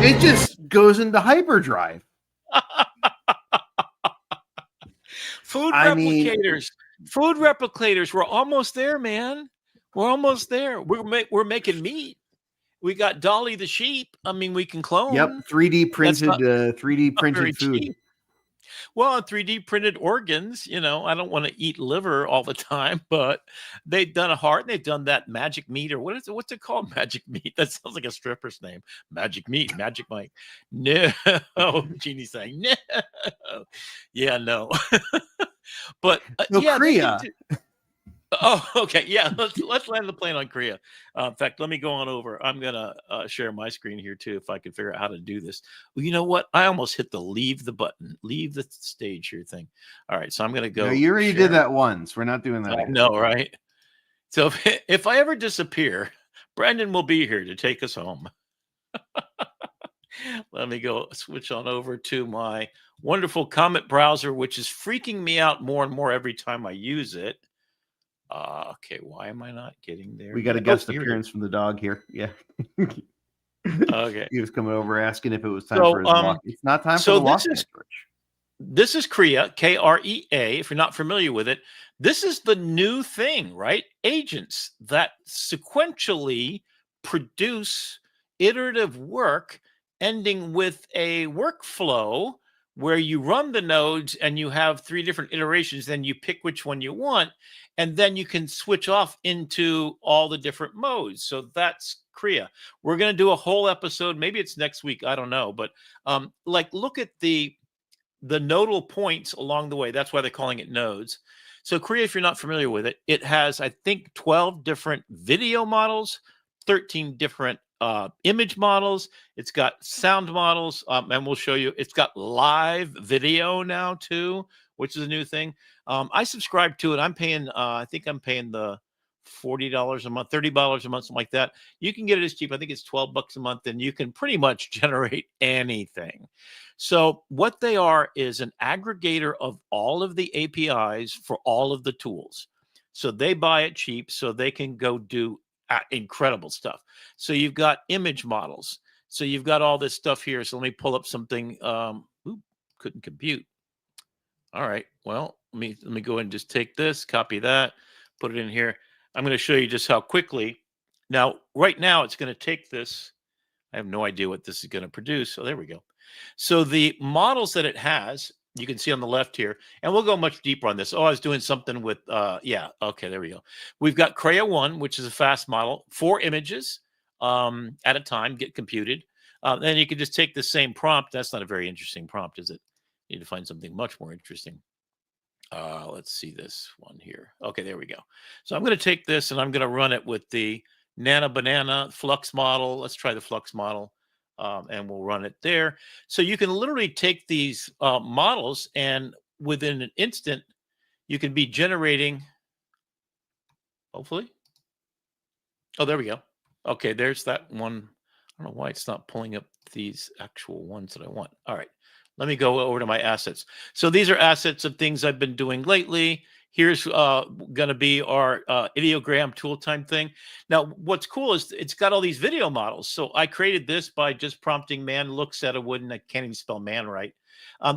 It just goes into hyperdrive. Food I mean- replicators. Food replicators. We're almost there, man. We're almost there. We're making meat. We got Dolly the sheep. I mean, we can clone. Yep, 3D That's printed not 3D very printed food. cheap. Well, 3D printed organs, I don't want to eat liver all the time, but they've done a heart and they've done that magic meat or what is it? What's it called? Magic meat. That sounds like a stripper's name. Magic meat, Magic Mike. No, Jeannie's saying no. Yeah, no. But No, yeah, they can Korea. do. Oh, okay. Yeah, let's land the plane on Korea. In fact, let me go on over. I'm gonna share my screen here too, if I can figure out how to do this. Well, you know what? I almost hit the leave the button, leave the stage here thing. All right, so I'm gonna No, go. you already Share. did that once. We're not doing that I again. know, right? So if I ever disappear, Brandon will be here to take us home. Let me go switch on over to my wonderful Comet browser, which is freaking me out more and more every time I use it. Okay, why am I not getting there? We got a yet? guest Here it appearance from the dog here. Yeah. Okay. He was coming over asking if it was time So, for his walk. It's not time for so the walk, this is George. this is Krea, Krea. If you're not familiar with it, this is the new thing, right? Agents that sequentially produce iterative work, ending with a workflow where you run the nodes and you have 3 different iterations. Then you pick which one you want, and then you can switch off into all the different modes. So that's Krea. We're going to do a whole episode. Maybe it's next week. I don't know, but look at the nodal points along the way. That's why they're calling it nodes. So Krea, if you're not familiar with it, it has, I think, 12 different video models, 13 different image models. It's got sound models, and we'll show you. It's got live video now too, which is a new thing. I subscribe to it. I'm paying, I think I'm paying the $40 a month, $30 a month, something like that. You can get it as cheap. I think it's $12 a month, and you can pretty much generate anything. So what they are is an aggregator of all of the APIs for all of the tools. So they buy it cheap so they can go do incredible stuff. So you've got image models. So you've got all this stuff here. So let me pull up something. Couldn't compute. All right. Well, let me go ahead and just take this, copy that, put it in here. I'm going to show you just how quickly. Now, right now, it's going to take this. I have no idea what this is going to produce. So there we go. So the models that it has, you can see on the left here, and we'll go much deeper on this. Oh, I was doing something with, yeah. Okay, there we go. We've got Krea 1, which is a fast model, 4 images at a time get computed. Then you can just take the same prompt. That's not a very interesting prompt, is it? You need to find something much more interesting. Let's see this one here. Okay, there we go. So I'm going to take this and I'm going to run it with the Nana Banana Flux model. Let's try the Flux model, and we'll run it there. So you can literally take these models, and within an instant, you can be generating, hopefully. Oh, there we go. Okay, there's that one. I don't know why it's not pulling up these actual ones that I want. All right. Let me go over to my assets. So these are assets of things I've been doing lately. Here's going to be our ideogram tool time thing. Now, what's cool is it's got all these video models. So I created this by just prompting man looks at a wood, and I can't even spell man right.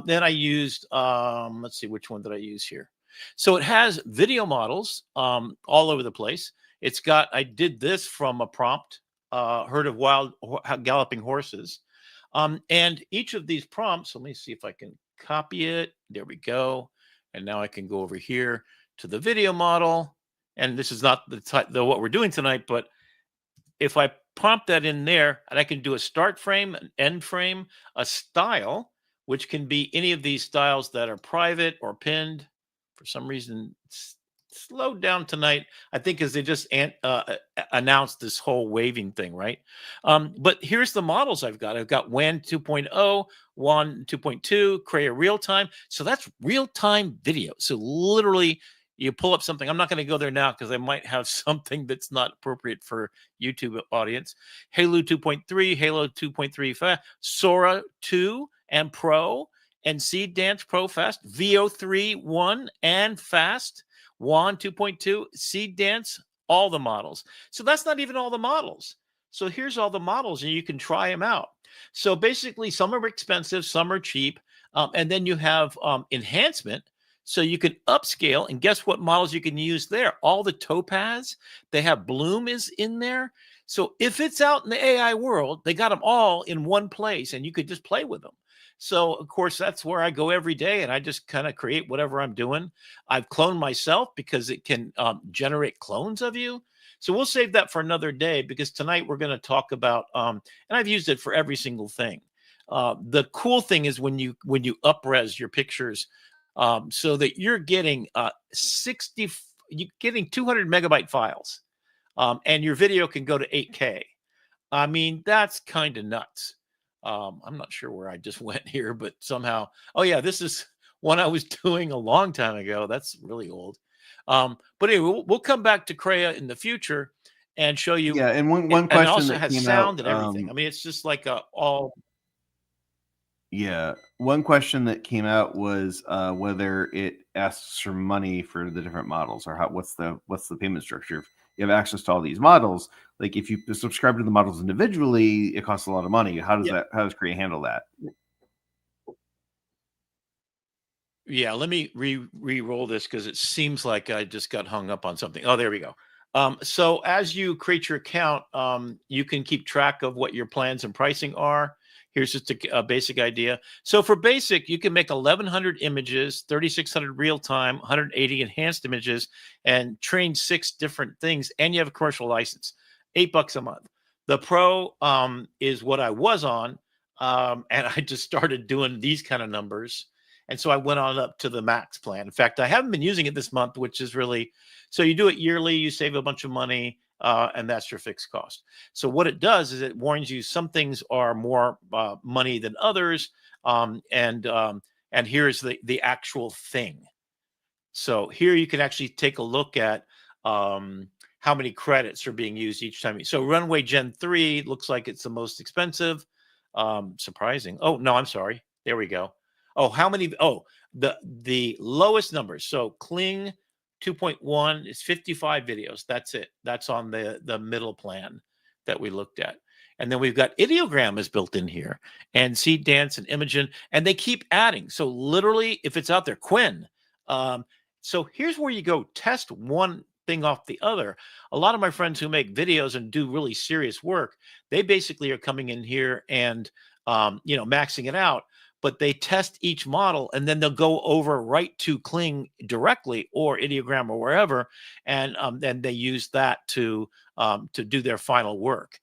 Then I used, let's see, which one did I use here? So it has video models all over the place. It's got, I did this from a prompt, herd of wild galloping horses. And each of these prompts, let me see if I can copy it. There we go. And now I can go over here to the video model. And this is not what we're doing tonight, but if I prompt that in there, and I can do a start frame, an end frame, a style, which can be any of these styles that are private or pinned. For some reason, it's slowed down tonight, I think, because they just announced this whole waving thing, right? But here's the models I've got. I've got WAN 2.0, WAN 2.2, Krea real time. So that's real time video. So literally, you pull up something. I'm not going to go there now because I might have something that's not appropriate for YouTube audience. Halo 2.3, Halo 2.3, Sora 2 and Pro, and Seed Dance Pro Fast, VO3 1 and Fast, WAN 2.2, Seed Dance, all the models. So that's not even all the models. So here's all the models, and you can try them out. So basically, some are expensive, some are cheap, and then you have enhancement. So you can upscale, and guess what models you can use there? All the Topaz, they have Bloom is in there. So if it's out in the AI world, they got them all in one place, and you could just play with them. So, of course, that's where I go every day, and I just kind of create whatever I'm doing. I've cloned myself because it can generate clones of you. So we'll save that for another day, because tonight we're going to talk about, and I've used it for every single thing. The cool thing is when you up-res your pictures, so that you're getting 200 megabyte files, and your video can go to 8K. I mean, that's kind of nuts. I'm not sure where I just went here, but somehow, oh yeah, this is one I was doing a long time ago. That's really old. But anyway, we'll come back to Crea in the future and show you. Yeah, and one And it question also that has came sound out. and everything. I mean, it's just like all. Yeah, one question that came out was whether it asks for money for the different models, or what's the payment structure. If you have access to all these models, like if you subscribe to the models individually, it costs a lot of money. How does Crea handle that? Yeah, let me re-roll this, because it seems like I just got hung up on something. Oh, there we go. So as you create your account, you can keep track of what your plans and pricing are. Here's just a basic idea. So for basic, you can make 1,100 images, 3,600 real time, 180 enhanced images, and train 6 different things. And you have a commercial license, $8 a month. The pro is what I was on, and I just started doing these kind of numbers. And so I went on up to the max plan. In fact, I haven't been using it this month, which is really, so you do it yearly, you save a bunch of money, and that's your fixed cost. So what it does is it warns you some things are more money than others, and here's the actual thing. So here you can actually take a look at how many credits are being used each time. So Runway Gen 3 looks like it's the most expensive. Surprising. Oh no, I'm sorry. There we go. Oh, how many? Oh, the lowest numbers. So Kling 2.1 is 55 videos. That's it. That's on the middle plan that we looked at. And then we've got Ideogram is built in here, and Seed Dance and Imogen, and they keep adding. So literally, if it's out there, Quinn. So here's where you go test one thing off the other. A lot of my friends who make videos and do really serious work, they basically are coming in here and maxing it out. But they test each model, and then they'll go over right to Kling directly, or Ideogram, or wherever, and then they use that to do their final work.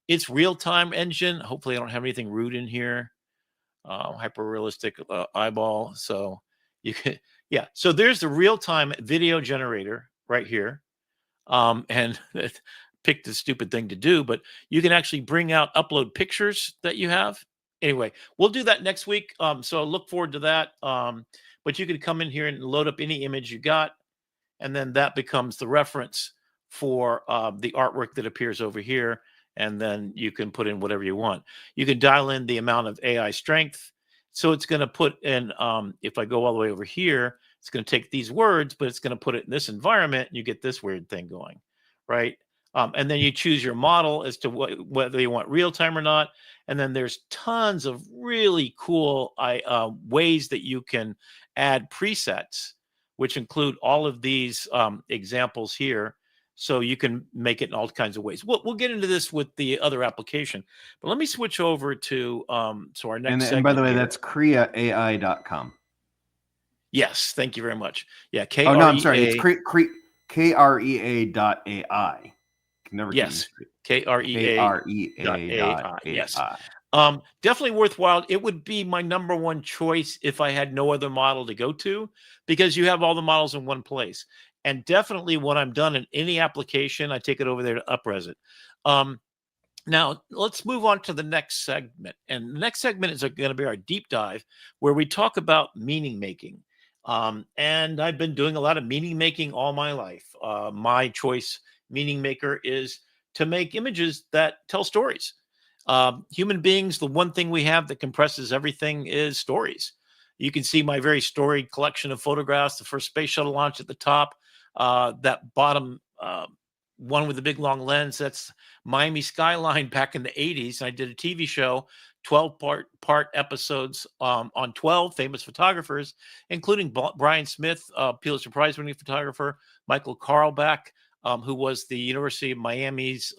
It's real-time engine. Hopefully I don't have anything rude in here. Hyper realistic eyeball. So you can, yeah. So there's the real-time video generator right here. And picked a stupid thing to do, but you can actually upload pictures that you have. Anyway, we'll do that next week. So look forward to that. But you can come in here and load up any image you got, and then that becomes the reference for the artwork that appears over here. And then you can put in whatever you want. You can dial in the amount of AI strength. So it's going to put in, if I go all the way over here, it's going to take these words, but it's going to put it in this environment, and you get this weird thing going, right? And then you choose your model as to whether you want real time or not. And then there's tons of really cool ways that you can add presets, which include all of these examples here. So you can make it in all kinds of ways. We'll get into this with the other application, but let me switch over to so our next segment. And by the way, that's creaai.com. Yes, thank you very much. Yeah, Oh no, I'm sorry. It's KREA.ai. Never. Yes, KREA.ai. Yes. Definitely worthwhile. It would be my number one choice if I had no other model to go to, because you have all the models in one place. And definitely when I'm done in any application, I take it over there to up-res it. Now, let's move on to the next segment. And the next segment is going to be our deep dive, where we talk about meaning making. And I've been doing a lot of meaning making all my life. My choice meaning maker is to make images that tell stories. Human beings, the one thing we have that compresses everything is stories. You can see my very storied collection of photographs, the first space shuttle launch at the top, that bottom one with the big long lens, that's Miami skyline back in the 80s. I did a TV show, 12-part episodes on 12 famous photographers, including Brian Smith, Pulitzer Prize winning photographer, Michael Carlbach, who was the University of Miami's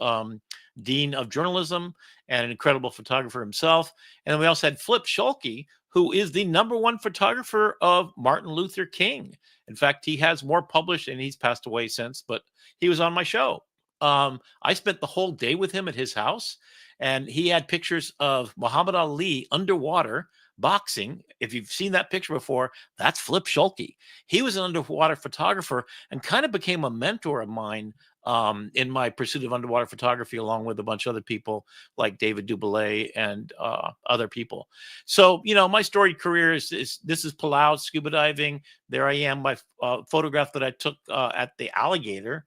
dean of journalism and an incredible photographer himself. And then we also had Flip Schulke, who is the #1 photographer of Martin Luther King. In fact, he has more published, and he's passed away since, but he was on my show. I spent the whole day with him at his house, and he had pictures of Muhammad Ali underwater boxing. If you've seen that picture before, that's Flip Schulke. He was an underwater photographer and kind of became a mentor of mine in my pursuit of underwater photography, along with a bunch of other people like David Dubélé and other people. So, my storied career is this is Palau scuba diving. There I am, my photograph that I took at the Alligator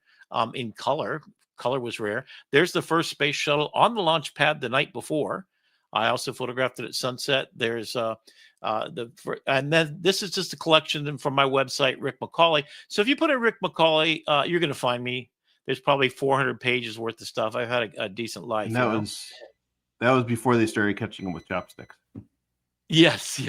in color. Color was rare. There's the first space shuttle on the launch pad the night before. I also photographed it at sunset. There's and then this is just a collection from my website, Rick McCawley. So if you put in Rick McCawley, you're going to find me. There's probably 400 pages worth of stuff. I've had a decent life. And that was before they started catching them with chopsticks. Yes.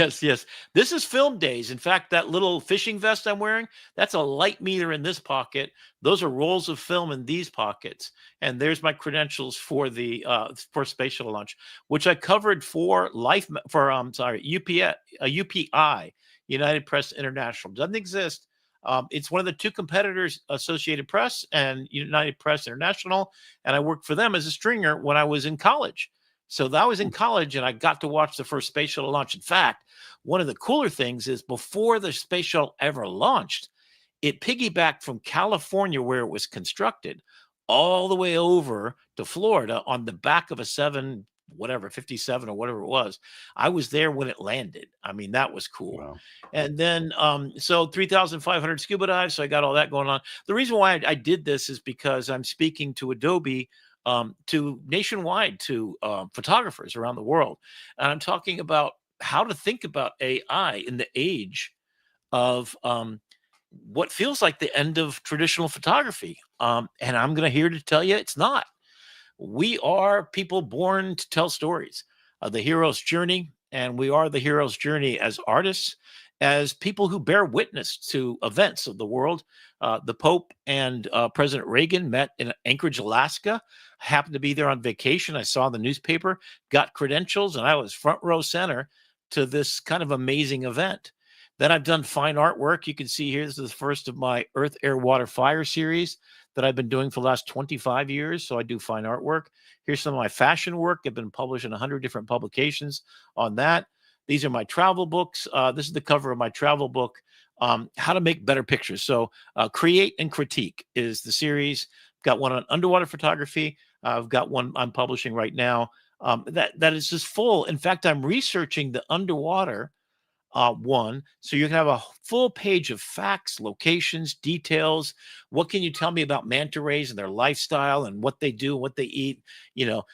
This is film days. In fact, that little fishing vest I'm wearing, that's a light meter in this pocket. Those are rolls of film in these pockets. And there's my credentials for the for space shuttle launch, which I covered for UPI, United Press International. Doesn't exist. It's one of the two competitors, Associated Press and United Press International. And I worked for them as a stringer when I was in college. So I was in college and I got to watch the first space shuttle launch. In fact, one of the cooler things is before the space shuttle ever launched, it piggybacked from California, where it was constructed, all the way over to Florida on the back of a 57 or whatever it was. I was there when it landed. I mean, that was cool. Wow. And then, so 3,500 scuba dives. So I got all that going on. The reason why I did this is because I'm speaking to Adobe to nationwide to photographers around the world. And I'm talking about how to think about AI in the age of what feels like the end of traditional photography. And I'm here to tell you it's not. We are people born to tell stories, the hero's journey, and we are the hero's journey as artists, as people who bear witness to events of the world. The Pope and President Reagan met in Anchorage, Alaska. I happened to be there on vacation. I saw the newspaper, got credentials, and I was front row center to this kind of amazing event. Then I've done fine artwork. You can see here, this is the first of my Earth, Air, Water, Fire series that I've been doing for the last 25 years. So I do fine artwork. Here's some of my fashion work. I've been published in 100 different publications on that. These are my travel books. This is the cover of my travel book, How to Make Better Pictures. So Create and Critique is the series. Got one on underwater photography. I've got one I'm publishing right now that is just full. In fact, I'm researching the underwater one. So you can have a full page of facts, locations, details. What can you tell me about manta rays and their lifestyle and what they do, what they eat?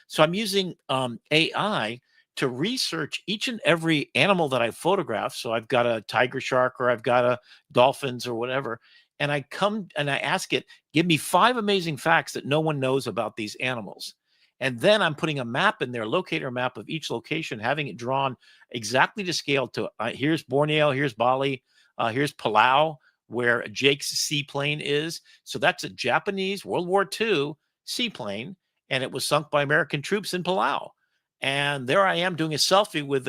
So I'm using AI to research each and every animal that I photograph. So I've got a tiger shark, or I've got a dolphins or whatever. And I come and I ask it, give me 5 amazing facts that no one knows about these animals. And then I'm putting a map in there, locator map of each location, having it drawn exactly to scale to here's Borneo, here's Bali, here's Palau, where Jake's seaplane is. So that's a Japanese World War II seaplane, and it was sunk by American troops in Palau. And there I am doing a selfie with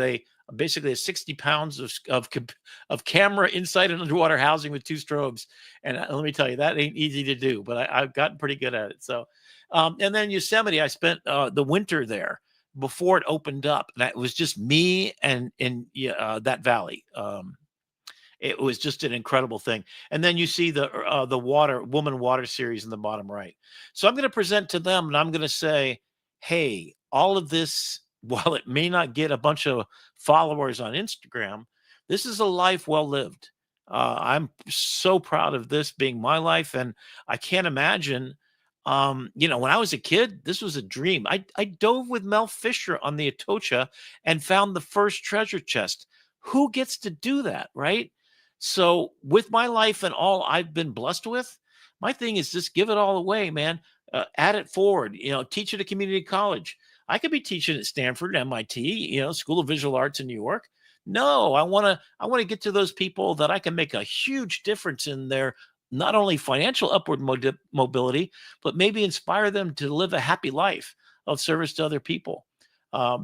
basically 60 pounds of camera inside an underwater housing with 2 strobes. And let me tell you, that ain't easy to do, but I've gotten pretty good at it. So, and then Yosemite, I spent the winter there before it opened up. And it was just me and that valley. It was just an incredible thing. And then you see the Woman Water series in the bottom right. So I'm going to present to them, and I'm going to say, hey, all of this, while it may not get a bunch of followers on Instagram, this is a life well lived. I'm so proud of this being my life. And I can't imagine, when I was a kid, this was a dream. I dove with Mel Fisher on the Atocha and found the first treasure chest. Who gets to do that, right? So with my life and all I've been blessed with, my thing is just give it all away, man. Add it forward, teach at a community college. I could be teaching at Stanford, MIT, School of Visual Arts in New York. No, I want to get to those people that I can make a huge difference in their not only financial upward mobility, but maybe inspire them to live a happy life, of service to other people,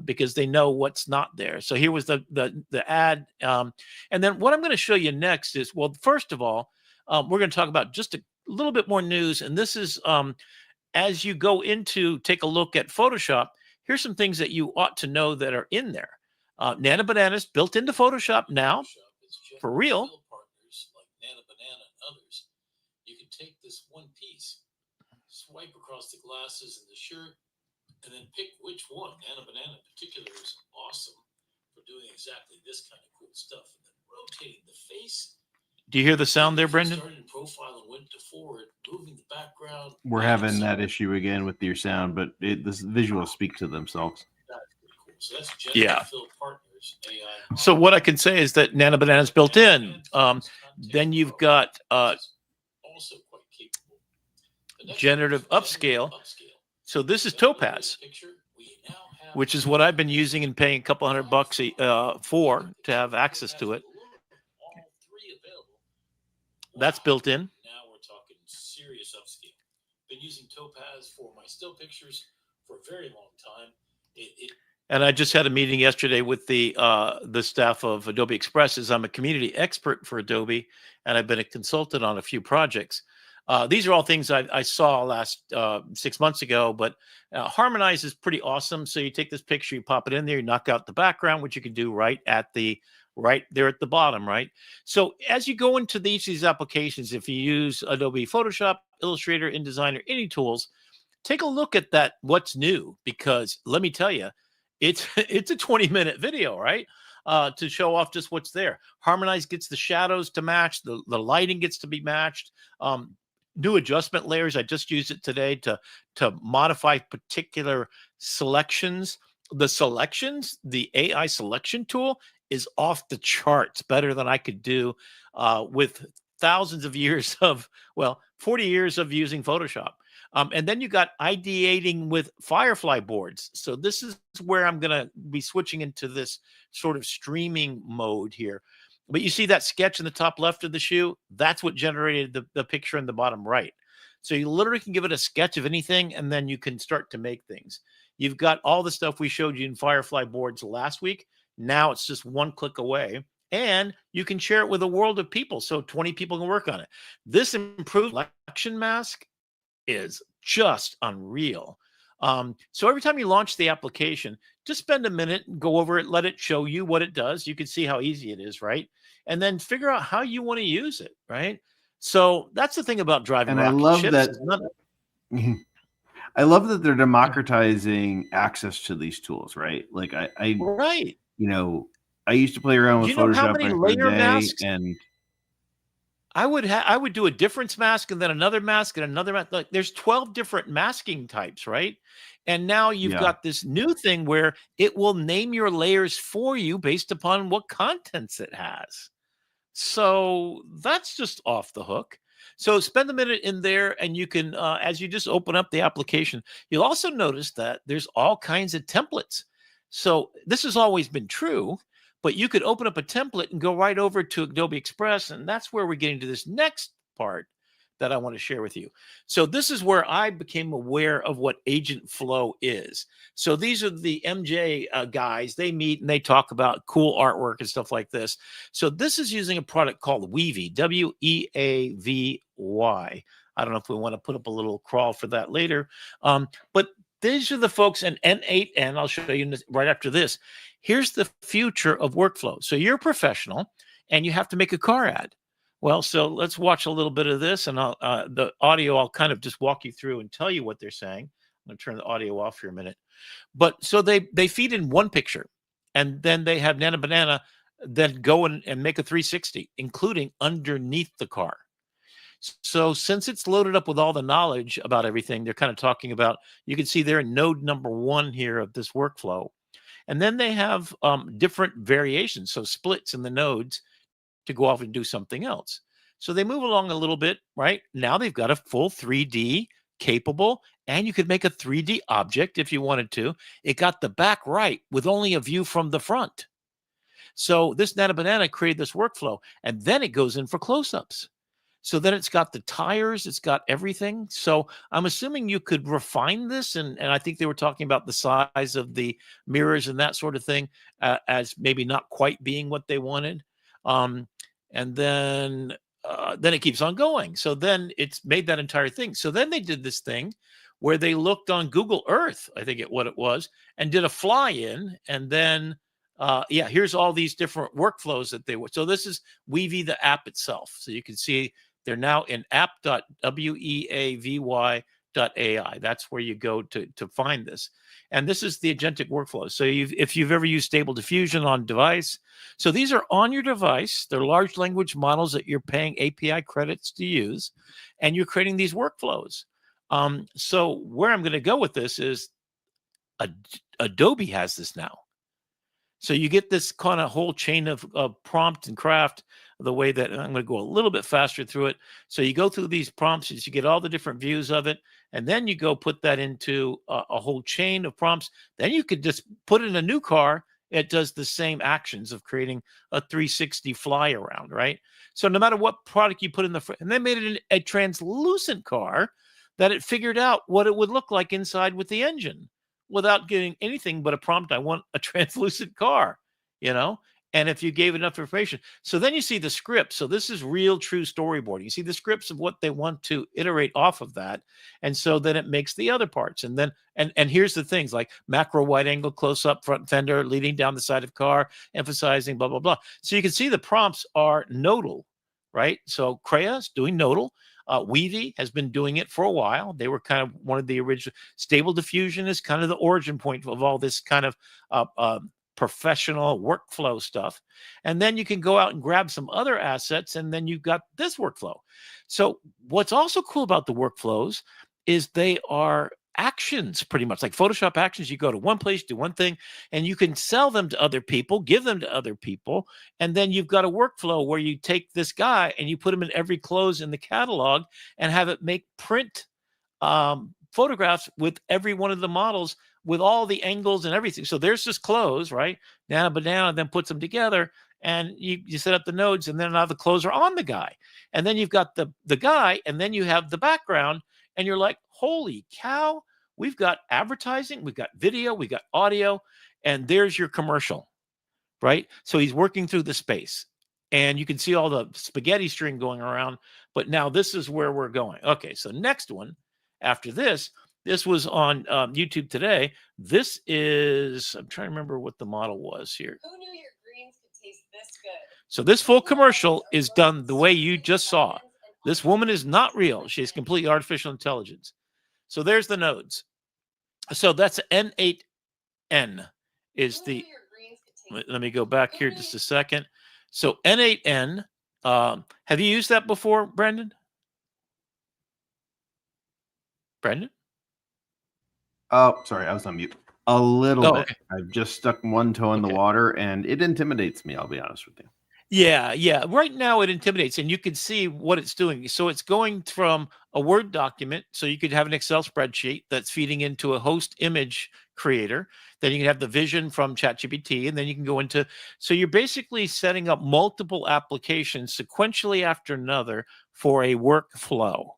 because they know what's not there. So here was the ad. And then what I'm going to show you next is, well, first of all, we're going to talk about just a little bit more news. And this is, as you go into take a look at Photoshop, here's some things that you ought to know that are in there. Nana Bananas built into Photoshop now, for real. Like Nana Banana and others, you can take this one piece, swipe across the glasses and the shirt, and then pick which one. Nana Banana in particular is awesome for doing exactly this kind of cool stuff. And then rotating the face. Do you hear the sound there, Brendan? Started in profile and went to forward, moving the background. We're having that issue again with your sound, but this visuals speak to themselves. That's pretty cool. So that's yeah. Partners, AI. So what I can say is that Nana Banana's built in. Then you've got also quite capable. Generative upscale. So this is Topaz, which is what I've been using and paying a couple $100 for to have access to it. That's built in. Now we're talking serious upscale. Been using Topaz for my still pictures for a very long time. And I just had a meeting yesterday with the staff of Adobe Express, as I'm a community expert for Adobe, and I've been a consultant on a few projects. These are all things I saw last 6 months ago, but Harmonize is pretty awesome. So you take this picture, you pop it in there, you knock out the background, which you can do right there at the bottom, right? So as you go into these applications, if you use Adobe Photoshop, Illustrator, InDesign, or any tools, take a look at that, what's new, because let me tell you, it's a 20-minute video, right? To show off just what's there. Harmonize gets the shadows to match, the lighting gets to be matched. New adjustment layers. I just used it today to modify particular selections. The AI selection tool is off the charts, better than I could do with thousands of years of, 40 years of using Photoshop. And then you got ideating with Firefly boards. So this is where I'm going to be switching into this sort of streaming mode here. But you see that sketch in the top left of the shoe? That's what generated the picture in the bottom right. So you literally can give it a sketch of anything, and then you can start to make things. You've got all the stuff we showed you in Firefly boards last week. Now it's just one click away, and you can share it with a world of people. So 20 people can work on it. This improved selection mask is just unreal. So every time you launch the application, just spend a minute and go over it, let it show you what it does. You can see how easy it is, right? And then figure out how you want to use it, right? So that's the thing about driving. And I love that. I love that they're democratizing access to these tools, right? Like I right. I used to play around with Photoshop how many layer masks? And I would do a difference mask and then another mask and another mask. Like there's 12 different masking types, right? And now you've got this new thing where it will name your layers for you based upon what contents it has. So that's just off the hook. So spend a minute in there, and you can, as you just open up the application, you'll also notice that there's all kinds of templates. So this has always been true, but you could open up a template and go right over to Adobe Express, and that's where we're getting to this next part that I want to share with you. So this is where I became aware of what agent flow is. So these are the MJ guys. They meet and they talk about cool artwork and stuff like this. So this is using a product called Weavy, Weavy. I don't know if we want to put up a little crawl for that later. But these are the folks, and N8N, I'll show you right after this. Here's the future of workflow. So you're a professional and you have to make a car ad. Well, so let's watch a little bit of this, and the audio, I'll kind of just walk you through and tell you what they're saying. I'm going to turn the audio off for a minute. But so they feed in one picture, and then they have Nana Banana then go and make a 360, including underneath the car. So since it's loaded up with all the knowledge about everything, they're kind of talking about, you can see they're in node number 1 here of this workflow. And then they have different variations, so splits in the nodes to go off and do something else. So they move along a little bit, right? Now they've got a full 3D capable, and you could make a 3D object if you wanted to. It got the back right with only a view from the front. So this Nana Banana created this workflow, and then it goes in for close-ups. So then it's got the tires, it's got everything. So I'm assuming you could refine this. And I think they were talking about the size of the mirrors and that sort of thing as maybe not quite being what they wanted. Um, and then it keeps on going. So then it's made that entire thing. So then they did this thing where they looked on Google Earth, I think what it was, and did a fly-in. And then, here's all these different workflows that they were. So this is Weavy, the app itself. So you can see they're now in app.weavy.ai. That's where you go to find this. And this is the agentic workflow. So if you've ever used Stable Diffusion on device, so these are on your device. They're large language models that you're paying API credits to use, and you're creating these workflows. So where I'm going to go with this is Adobe has this now. So you get this kind of whole chain of prompt and craft, the way that I'm going to go a little bit faster through it. So you go through these prompts, you get all the different views of it, and then you go put that into a whole chain of prompts. Then you could just put in a new car. It does the same actions of creating a 360 fly around, right? So no matter what product you put in and they made it a translucent car that it figured out what it would look like inside with the engine, without getting anything but a prompt. I want a translucent car, and if you gave enough information. So then you see the script. So this is real, true storyboarding. You see the scripts of what they want to iterate off of that. And so then it makes the other parts. And then, and here's the things like macro wide angle, close up front fender, leading down the side of car, emphasizing blah, blah, blah. So you can see the prompts are nodal, right? So Crea's doing nodal. Weavy has been doing it for a while. They were kind of one of the original. Stable Diffusion is kind of the origin point of all this kind of professional workflow stuff. And then you can go out and grab some other assets, and then you've got this workflow. So what's also cool about the workflows is they are actions, pretty much like Photoshop actions. You go to one place, do one thing, and you can sell them to other people, give them to other people. And then you've got a workflow where you take this guy and you put him in every clothes in the catalog and have it make print photographs with every one of the models with all the angles and everything. So there's just clothes, right? Down, but down, and then puts them together. And you set up the nodes, and then now the clothes are on the guy. And then you've got the guy, and then you have the background. And you're like, holy cow, we've got advertising, we've got video, we got audio, and there's your commercial, right? So he's working through the space, and you can see all the spaghetti string going around, but now this is where we're going. Okay, so next one after this was on YouTube today. This is, I'm trying to remember what the model was here. Who knew your greens could taste this good? So this full commercial is done the way you just saw. This woman is not real. She has completely artificial intelligence. So there's the nodes. So that's N8N is the, let me go back here just a second. So N8N, have you used that before, Brendan? Brendan? Oh, sorry, I was on mute. A little bit. Okay. I've just stuck one toe in the water, and it intimidates me, I'll be honest with you. Yeah. Right now it intimidates, and you can see what it's doing. So it's going from a Word document. So you could have an Excel spreadsheet that's feeding into a host image creator. Then you can have the vision from ChatGPT, and then you can go into, so you're basically setting up multiple applications sequentially after another for a workflow.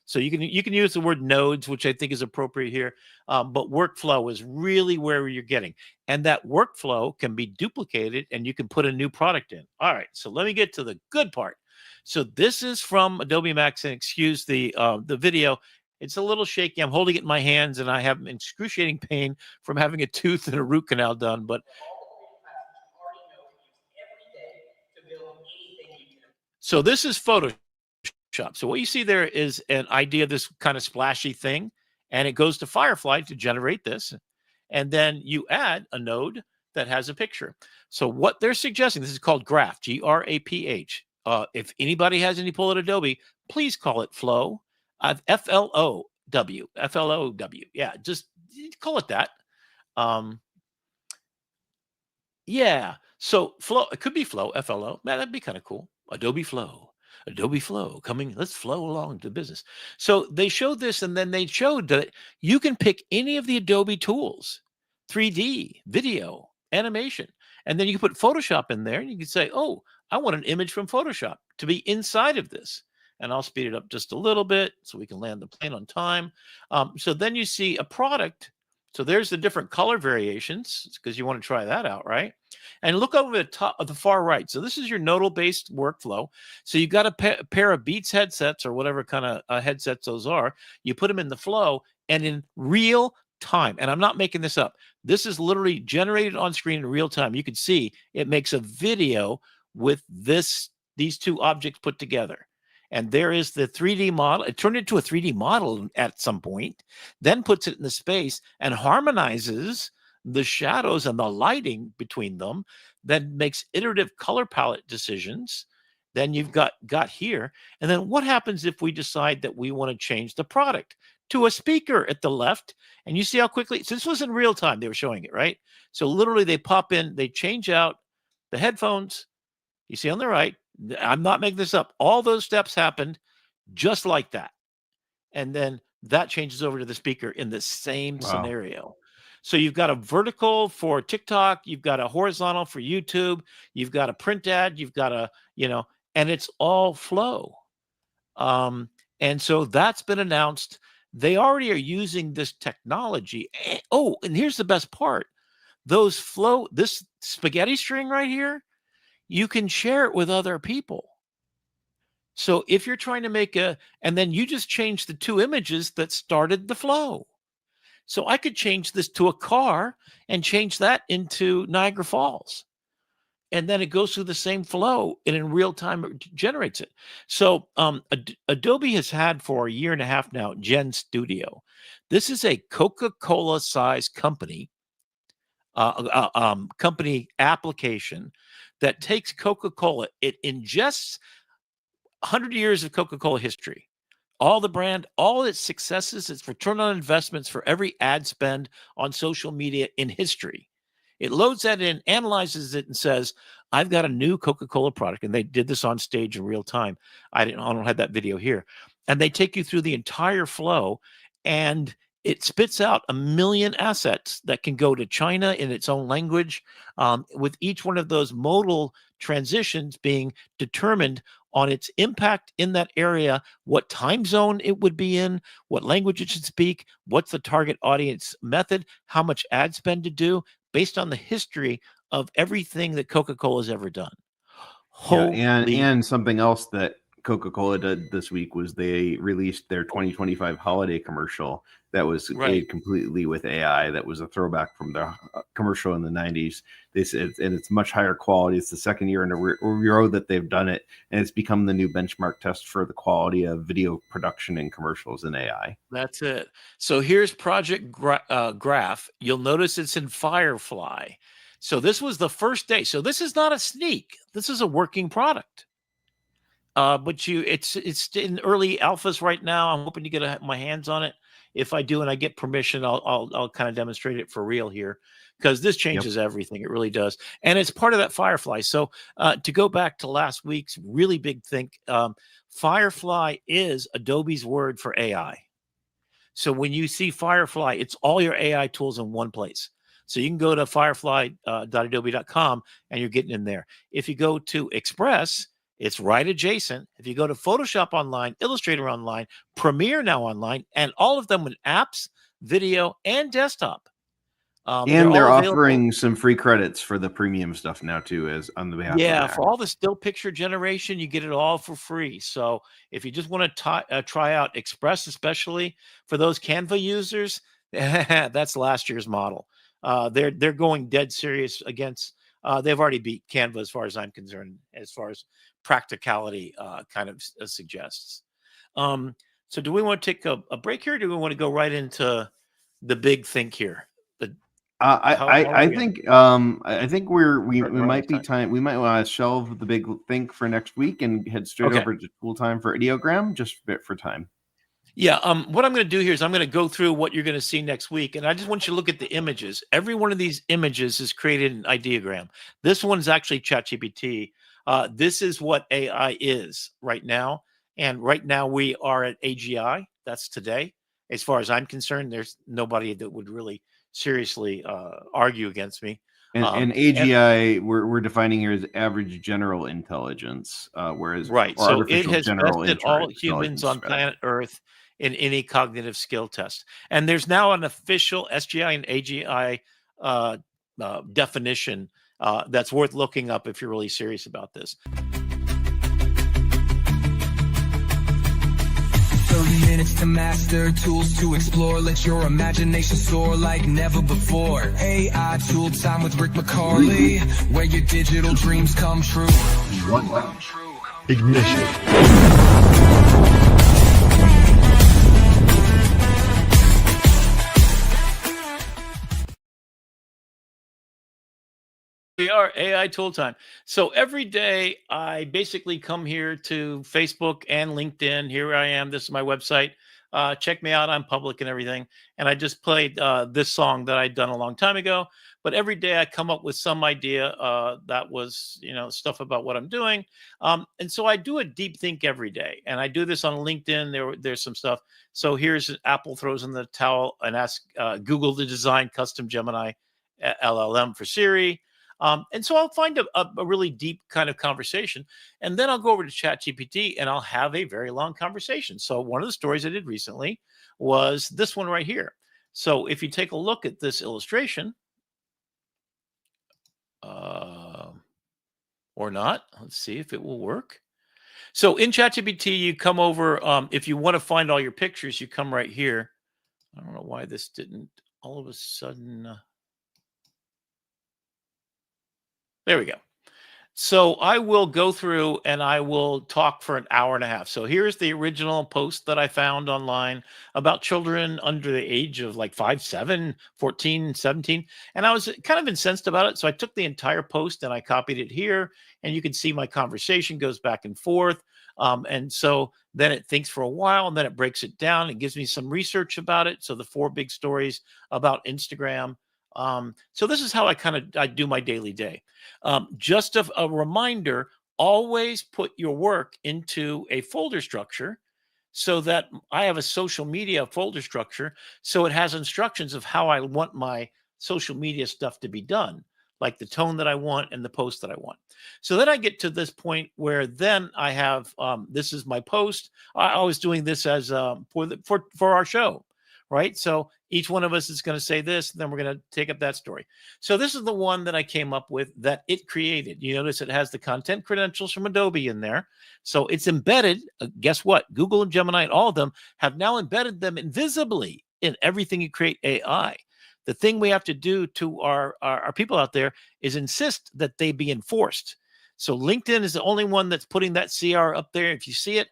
So you can use the word nodes, which I think is appropriate here, but workflow is really where you're getting. And that workflow can be duplicated, and you can put a new product in. All right, so let me get to the good part. So this is from Adobe Max, and excuse the video. It's a little shaky. I'm holding it in my hands, and I have excruciating pain from having a tooth and a root canal done. But so this is Photoshop. So what you see there is an idea of this kind of splashy thing, and it goes to Firefly to generate this. And then you add a node that has a picture. So what they're suggesting, this is called Graph, Graph. If anybody has any pull at Adobe, please call it Flow, F-L-O-W. Yeah, just call it that. Yeah, so Flow, it could be Flow, F-L-O. Man, that'd be kind of cool. Adobe Flow coming. Let's flow along to business. So they showed this, and then they showed that you can pick any of the Adobe tools, 3D, video, animation, and then you can put Photoshop in there, and you can say, oh, I want an image from Photoshop to be inside of this. and I'll speed it up just a little bit so we can land the plane on time. So then you see a product. So there's the different color variations because you want to try that out, right? And look over the top of the far right. So this is your nodal-based workflow. So you got a pair of Beats headsets or whatever kind of headsets those are. You put them in the flow, and in real time, and I'm not making this up, this is literally generated on screen in real time. You can see it makes a video with these two objects put together. And there is the 3D model. It turned into a 3D model at some point, then puts it in the space and harmonizes the shadows and the lighting between them, then makes iterative color palette decisions. Then you've got here. And then what happens if we decide that we want to change the product to a speaker at the left? And you see how quickly, since this was in real time, they were showing it, right? So literally they pop in, they change out the headphones. You see on the right, I'm not making this up. All those steps happened just like that. And then that changes over to the speaker in the same scenario. So you've got a vertical for TikTok, you've got a horizontal for YouTube, you've got a print ad, you've got a, and it's all flow. And so that's been announced. They already are using this technology. Oh, and here's the best part. This spaghetti string right here, you can share it with other people. So if you're trying to make and then you just change the two images that started the flow. So I could change this to a car and change that into Niagara Falls. And then it goes through the same flow, and in real time it generates it. So Adobe has had for a year and a half now Gen Studio. This is a Coca-Cola size company application that takes Coca-Cola. It ingests 100 years of Coca-Cola history, all the brand, all its successes, its return on investments for every ad spend on social media in history. It loads that in, analyzes it, and says, I've got a new Coca-Cola product. And they did this on stage in real time. I don't have that video here. And they take you through the entire flow, and it spits out 1 million assets that can go to China in its own language, with each one of those modal transitions being determined on its impact in that area, what time zone it would be in, what language it should speak, what's the target audience method, how much ad spend to do, based on the history of everything that Coca-Cola has ever done. And something else that Coca-Cola did this week was they released their 2025 holiday commercial that was made completely with AI. That was a throwback from the commercial in the 90s. They said, and it's much higher quality. It's the second year in a row that they've done it, and it's become the new benchmark test for the quality of video production and commercials in AI. That's it. So here's Project Graph. You'll notice it's in Firefly. So this was the first day. So this is not a sneak. This is a working product. But it's in early alphas right now. I'm hoping to get my hands on it. If I do and I get permission, I'll kind of demonstrate it for real here, because this changes everything. It really does. And it's part of that Firefly. So to go back to last week's really big thing, Firefly is Adobe's word for AI. So when you see Firefly, it's all your AI tools in one place. So you can go to firefly.adobe.com and you're getting in there. If you go to Express, it's right adjacent. If you go to Photoshop Online, Illustrator Online, Premiere now online, and all of them with apps, video, and desktop. And they're offering some free credits for the premium stuff now too, as on the behalf. Yeah, for all the still picture generation, you get it all for free. So if you just want to try out Express, especially for those Canva users, that's last year's model. They're going dead serious against. They've already beat Canva as far as I'm concerned, as far as practicality kind of suggests. So do we want to take a break here? Or do we want to go right into the big think here? I think we might be time. We might want to shelve the big think for next week and head straight over to Tool Time for Ideogram, just a bit for time. Yeah. What I'm going to do here is I'm going to go through what you're going to see next week, and I just want you to look at the images. Every one of these images is created in Ideogram. This one's actually ChatGPT. This is what AI is right now, and right now we are at AGI. That's today. As far as I'm concerned, there's nobody that would really seriously argue against me. And AGI, we're defining here as average general intelligence, whereas right. or So it artificial has general bested all intelligence humans on rather. planet Earth in any cognitive skill test. And there's now an official SGI and AGI definition that's worth looking up if you're really serious about this. 30 minutes to master, tools to explore, let your imagination soar like never before. AI Tool Time with Rick McCawley, where your digital dreams come true. Ignition. We are AI Tool Time. So every day I basically come here to Facebook and LinkedIn. Here I am. This is my website. Check me out. I'm public and everything. And I just played this song that I'd done a long time ago. But every day I come up with some idea that was, stuff about what I'm doing. And so I do a deep think every day. And I do this on LinkedIn. There's some stuff. So here's Apple throws in the towel and asks Google to design custom Gemini LLM for Siri. And so I'll find a really deep kind of conversation, and then I'll go over to ChatGPT and I'll have a very long conversation. So one of the stories I did recently was this one right here. So if you take a look at this illustration, or not, let's see if it will work. So in ChatGPT, you come over, if you want to find all your pictures, you come right here. I don't know why this didn't all of a sudden... There we go. So I will go through and I will talk for an hour and a half. So here's the original post that I found online about children under the age of like 5, 7, 14, 17. And I was kind of incensed about it. So I took the entire post and I copied it here. And you can see my conversation goes back and forth. And so then it thinks for a while and then it breaks it down. It gives me some research about it. So the 4 big stories about Instagram. So this is how I do my daily day. Just a reminder, always put your work into a folder structure so that I have a social media folder structure. So it has instructions of how I want my social media stuff to be done, like the tone that I want and the post that I want. So then I get to this point where then I have, this is my post. I was doing this as for our show. Right. So each one of us is going to say this, and then we're going to take up that story. So this is the one that I came up with that it created. You notice it has the content credentials from Adobe in there. So it's embedded. Guess what? Google and Gemini and all of them have now embedded them invisibly in everything you create AI. The thing we have to do to our people out there is insist that they be enforced. So LinkedIn is the only one that's putting that CR up there. If you see it,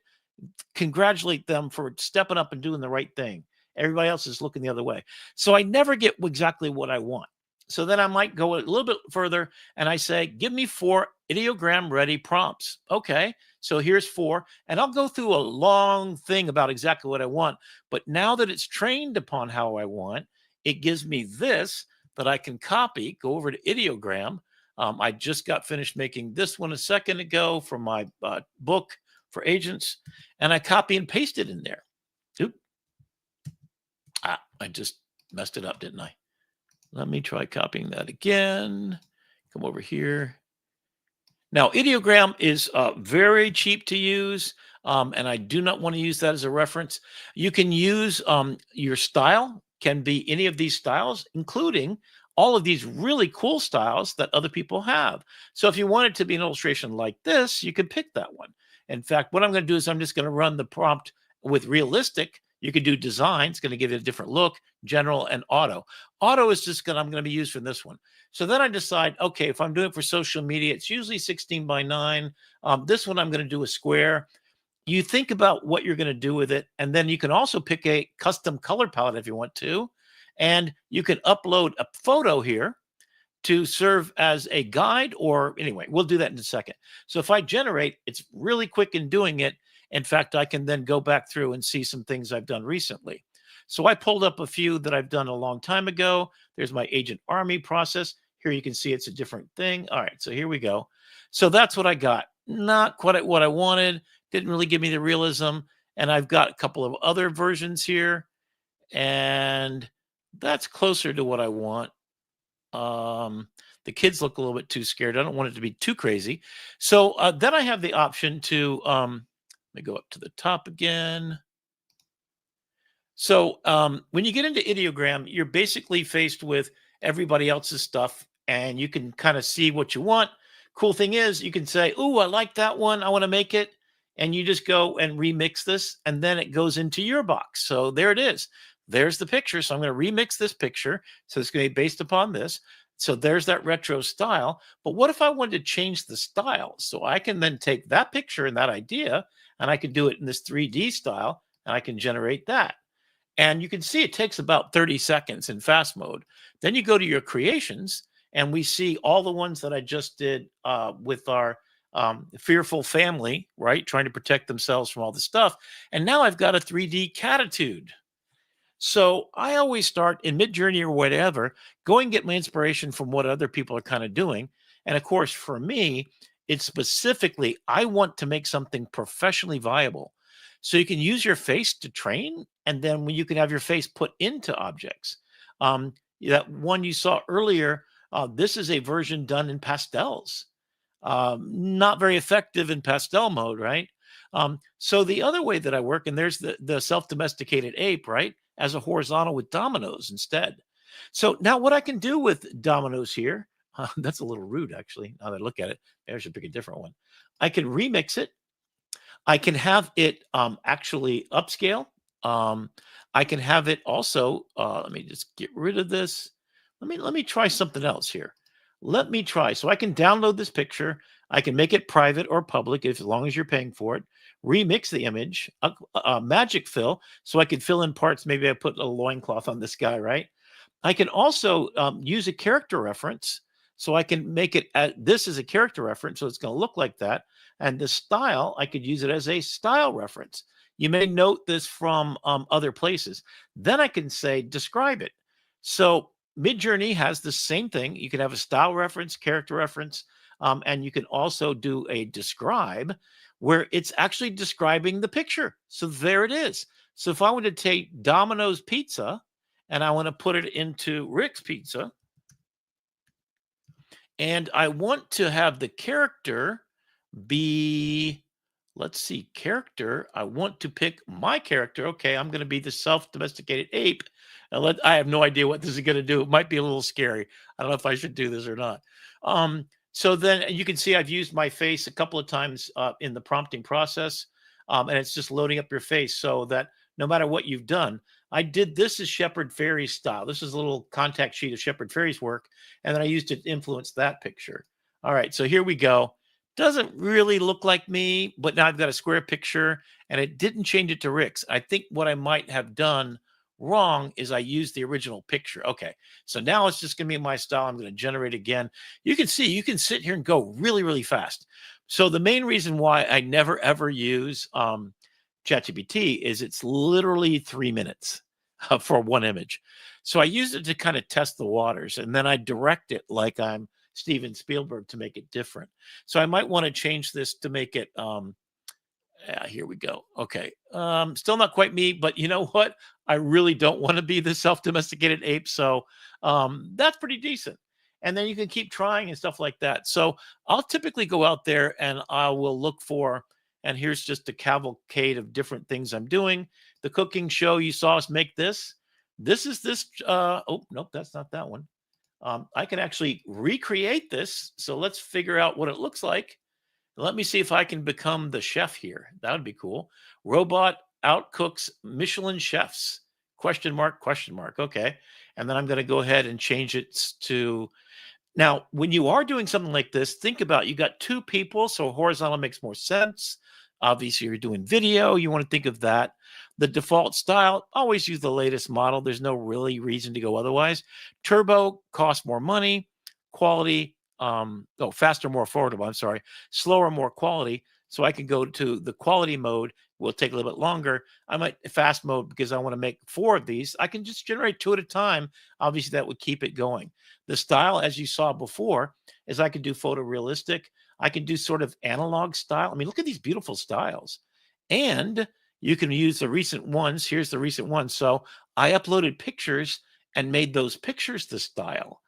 congratulate them for stepping up and doing the right thing. Everybody else is looking the other way. So I never get exactly what I want. So then I might go a little bit further and I say, give me 4 ideogram ready prompts. Okay, so here's 4. And I'll go through a long thing about exactly what I want. But now that it's trained upon how I want, it gives me this that I can copy, go over to Ideogram. I just got finished making this one a second ago for my book for agents. And I copy and paste it in there. Oop. I just messed it up, didn't I? Let me try copying that again. Come over here. Now, Ideogram is very cheap to use, and I do not want to use that as a reference. You can use your style, can be any of these styles, including all of these really cool styles that other people have. So if you want it to be an illustration like this, you could pick that one. In fact, what I'm going to do is I'm just going to run the prompt with realistic. You could do design. It's going to give it a different look, general and auto. Auto is just I'm going to be used for this one. So then I decide, okay, if I'm doing it for social media, it's usually 16 by 9. This one I'm going to do a square. You think about what you're going to do with it. And then you can also pick a custom color palette if you want to. And you can upload a photo here to serve as a guide, or anyway, we'll do that in a second. So if I generate, it's really quick in doing it. In fact, I can then go back through and see some things I've done recently. So I pulled up a few that I've done a long time ago. There's my Agent Army process. Here you can see it's a different thing. All right, so here we go. So that's what I got. Not quite what I wanted. Didn't really give me the realism. And I've got a couple of other versions here. And that's closer to what I want. The kids look a little bit too scared. I don't want it to be too crazy. So then I have the option to, let me go up to the top again. So when you get into Ideogram, you're basically faced with everybody else's stuff and you can kind of see what you want. Cool thing is you can say, "Ooh, I like that one. I want to make it." And you just go and remix this and then it goes into your box. So there it is. There's the picture. So I'm going to remix this picture. So it's going to be based upon this. So there's that retro style. But what if I wanted to change the style? So I can then take that picture and that idea and I can do it in this 3D style and I can generate that. And you can see it takes about 30 seconds in fast mode. Then you go to your creations, and we see all the ones that I just did with our fearful family, right? Trying to protect themselves from all the stuff. And now I've got a 3D catitude. So I always start in Midjourney or whatever, go and get my inspiration from what other people are kind of doing. And of course, for me, it's specifically, I want to make something professionally viable. So you can use your face to train, and then when you can have your face put into objects. That one you saw earlier, this is a version done in pastels. Not very effective in pastel mode, right? So the other way that I work, and there's the self-domesticated ape, right? As a horizontal with dominoes instead. So now what I can do with dominoes here, that's a little rude, actually, now that I look at it. Maybe I should pick a different one. I can remix it. I can have it actually upscale. I can have it also, let me just get rid of this. Let me try something else here. Let me try. So I can download this picture. I can make it private or public as long as you're paying for it. Remix the image, magic fill. So I could fill in parts. Maybe I put a loincloth on this guy, right? I can also use a character reference. So I can make it, this is a character reference. So it's going to look like that. And the style, I could use it as a style reference. You may note this from other places. Then I can say, describe it. So Midjourney has the same thing. You can have a style reference, character reference, and you can also do a describe where it's actually describing the picture. So there it is. So if I want to take Domino's Pizza and I want to put it into Rick's Pizza, and I want to have the character be, let's see, character. I want to pick my character. Okay, I'm going to be the self-domesticated ape. I have no idea what this is going to do. It might be a little scary. I don't know if I should do this or not. So then you can see I've used my face a couple of times in the prompting process, and it's just loading up your face so that no matter what you've done, I did this as Shepard Fairey's style. This is a little contact sheet of Shepard Fairey's work, and then I used it to influence that picture. All right, so here we go. Doesn't really look like me, but now I've got a square picture, and it didn't change it to Rick's. I think what I might have done wrong is I used the original picture. Okay, so now it's just going to be my style. I'm going to generate again. You can see, you can sit here and go really, really fast. So the main reason why I never, ever use ChatGPT is it's literally 3 minutes for one image. So I use it to kind of test the waters, and then I direct it like I'm Steven Spielberg to make it different. So I might want to change this to make it, here we go. Okay. Still not quite me, but you know what? I really don't want to be the self-domesticated ape. So that's pretty decent. And then you can keep trying and stuff like that. So I'll typically go out there and I will look for, and here's just a cavalcade of different things I'm doing. The cooking show, you saw us make this. This is this, oh, nope, that's not that one. I can actually recreate this. So let's figure out what it looks like. Let me see if I can become the chef here. That would be cool. Robot outcooks Michelin chefs. Question mark, question mark. Okay. And then I'm going to go ahead and change it to, now, when you are doing something like this, think about, you got two people, so horizontal makes more sense. Obviously, you're doing video. You want to think of that. The default style, always use the latest model. There's no really reason to go otherwise. Turbo costs more money. Quality, faster, more affordable. I'm sorry. Slower, more quality. So I can go to the quality mode. Will take a little bit longer. I might fast mode because I want to make 4 of these. I can just generate 2 at a time. Obviously, that would keep it going. The style, as you saw before, is I can do photorealistic. I can do sort of analog style. I mean, look at these beautiful styles. And you can use the recent ones. Here's the recent one. So I uploaded pictures and made those pictures the style.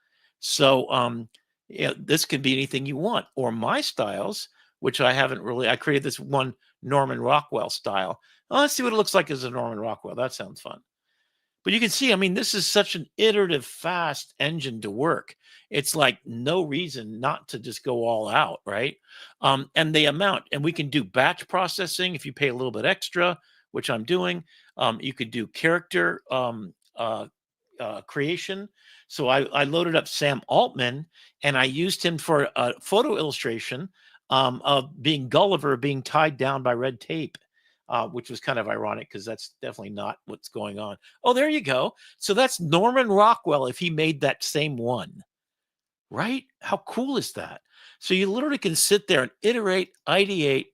So yeah, this could be anything you want, or my styles, which I haven't really. I created this one Norman Rockwell style. Oh, let's see what it looks like as a Norman Rockwell. That sounds fun. But you can see, I mean, this is such an iterative, fast engine to work. It's like no reason not to just go all out, right? And the amount, and we can do batch processing if you pay a little bit extra, which I'm doing. You could do character creation. So I loaded up Sam Altman and I used him for a photo illustration of being Gulliver being tied down by red tape. Which was kind of ironic because that's definitely not what's going on. Oh, there you go. So that's Norman Rockwell if he made that same one, right? How cool is that? So you literally can sit there and iterate, ideate,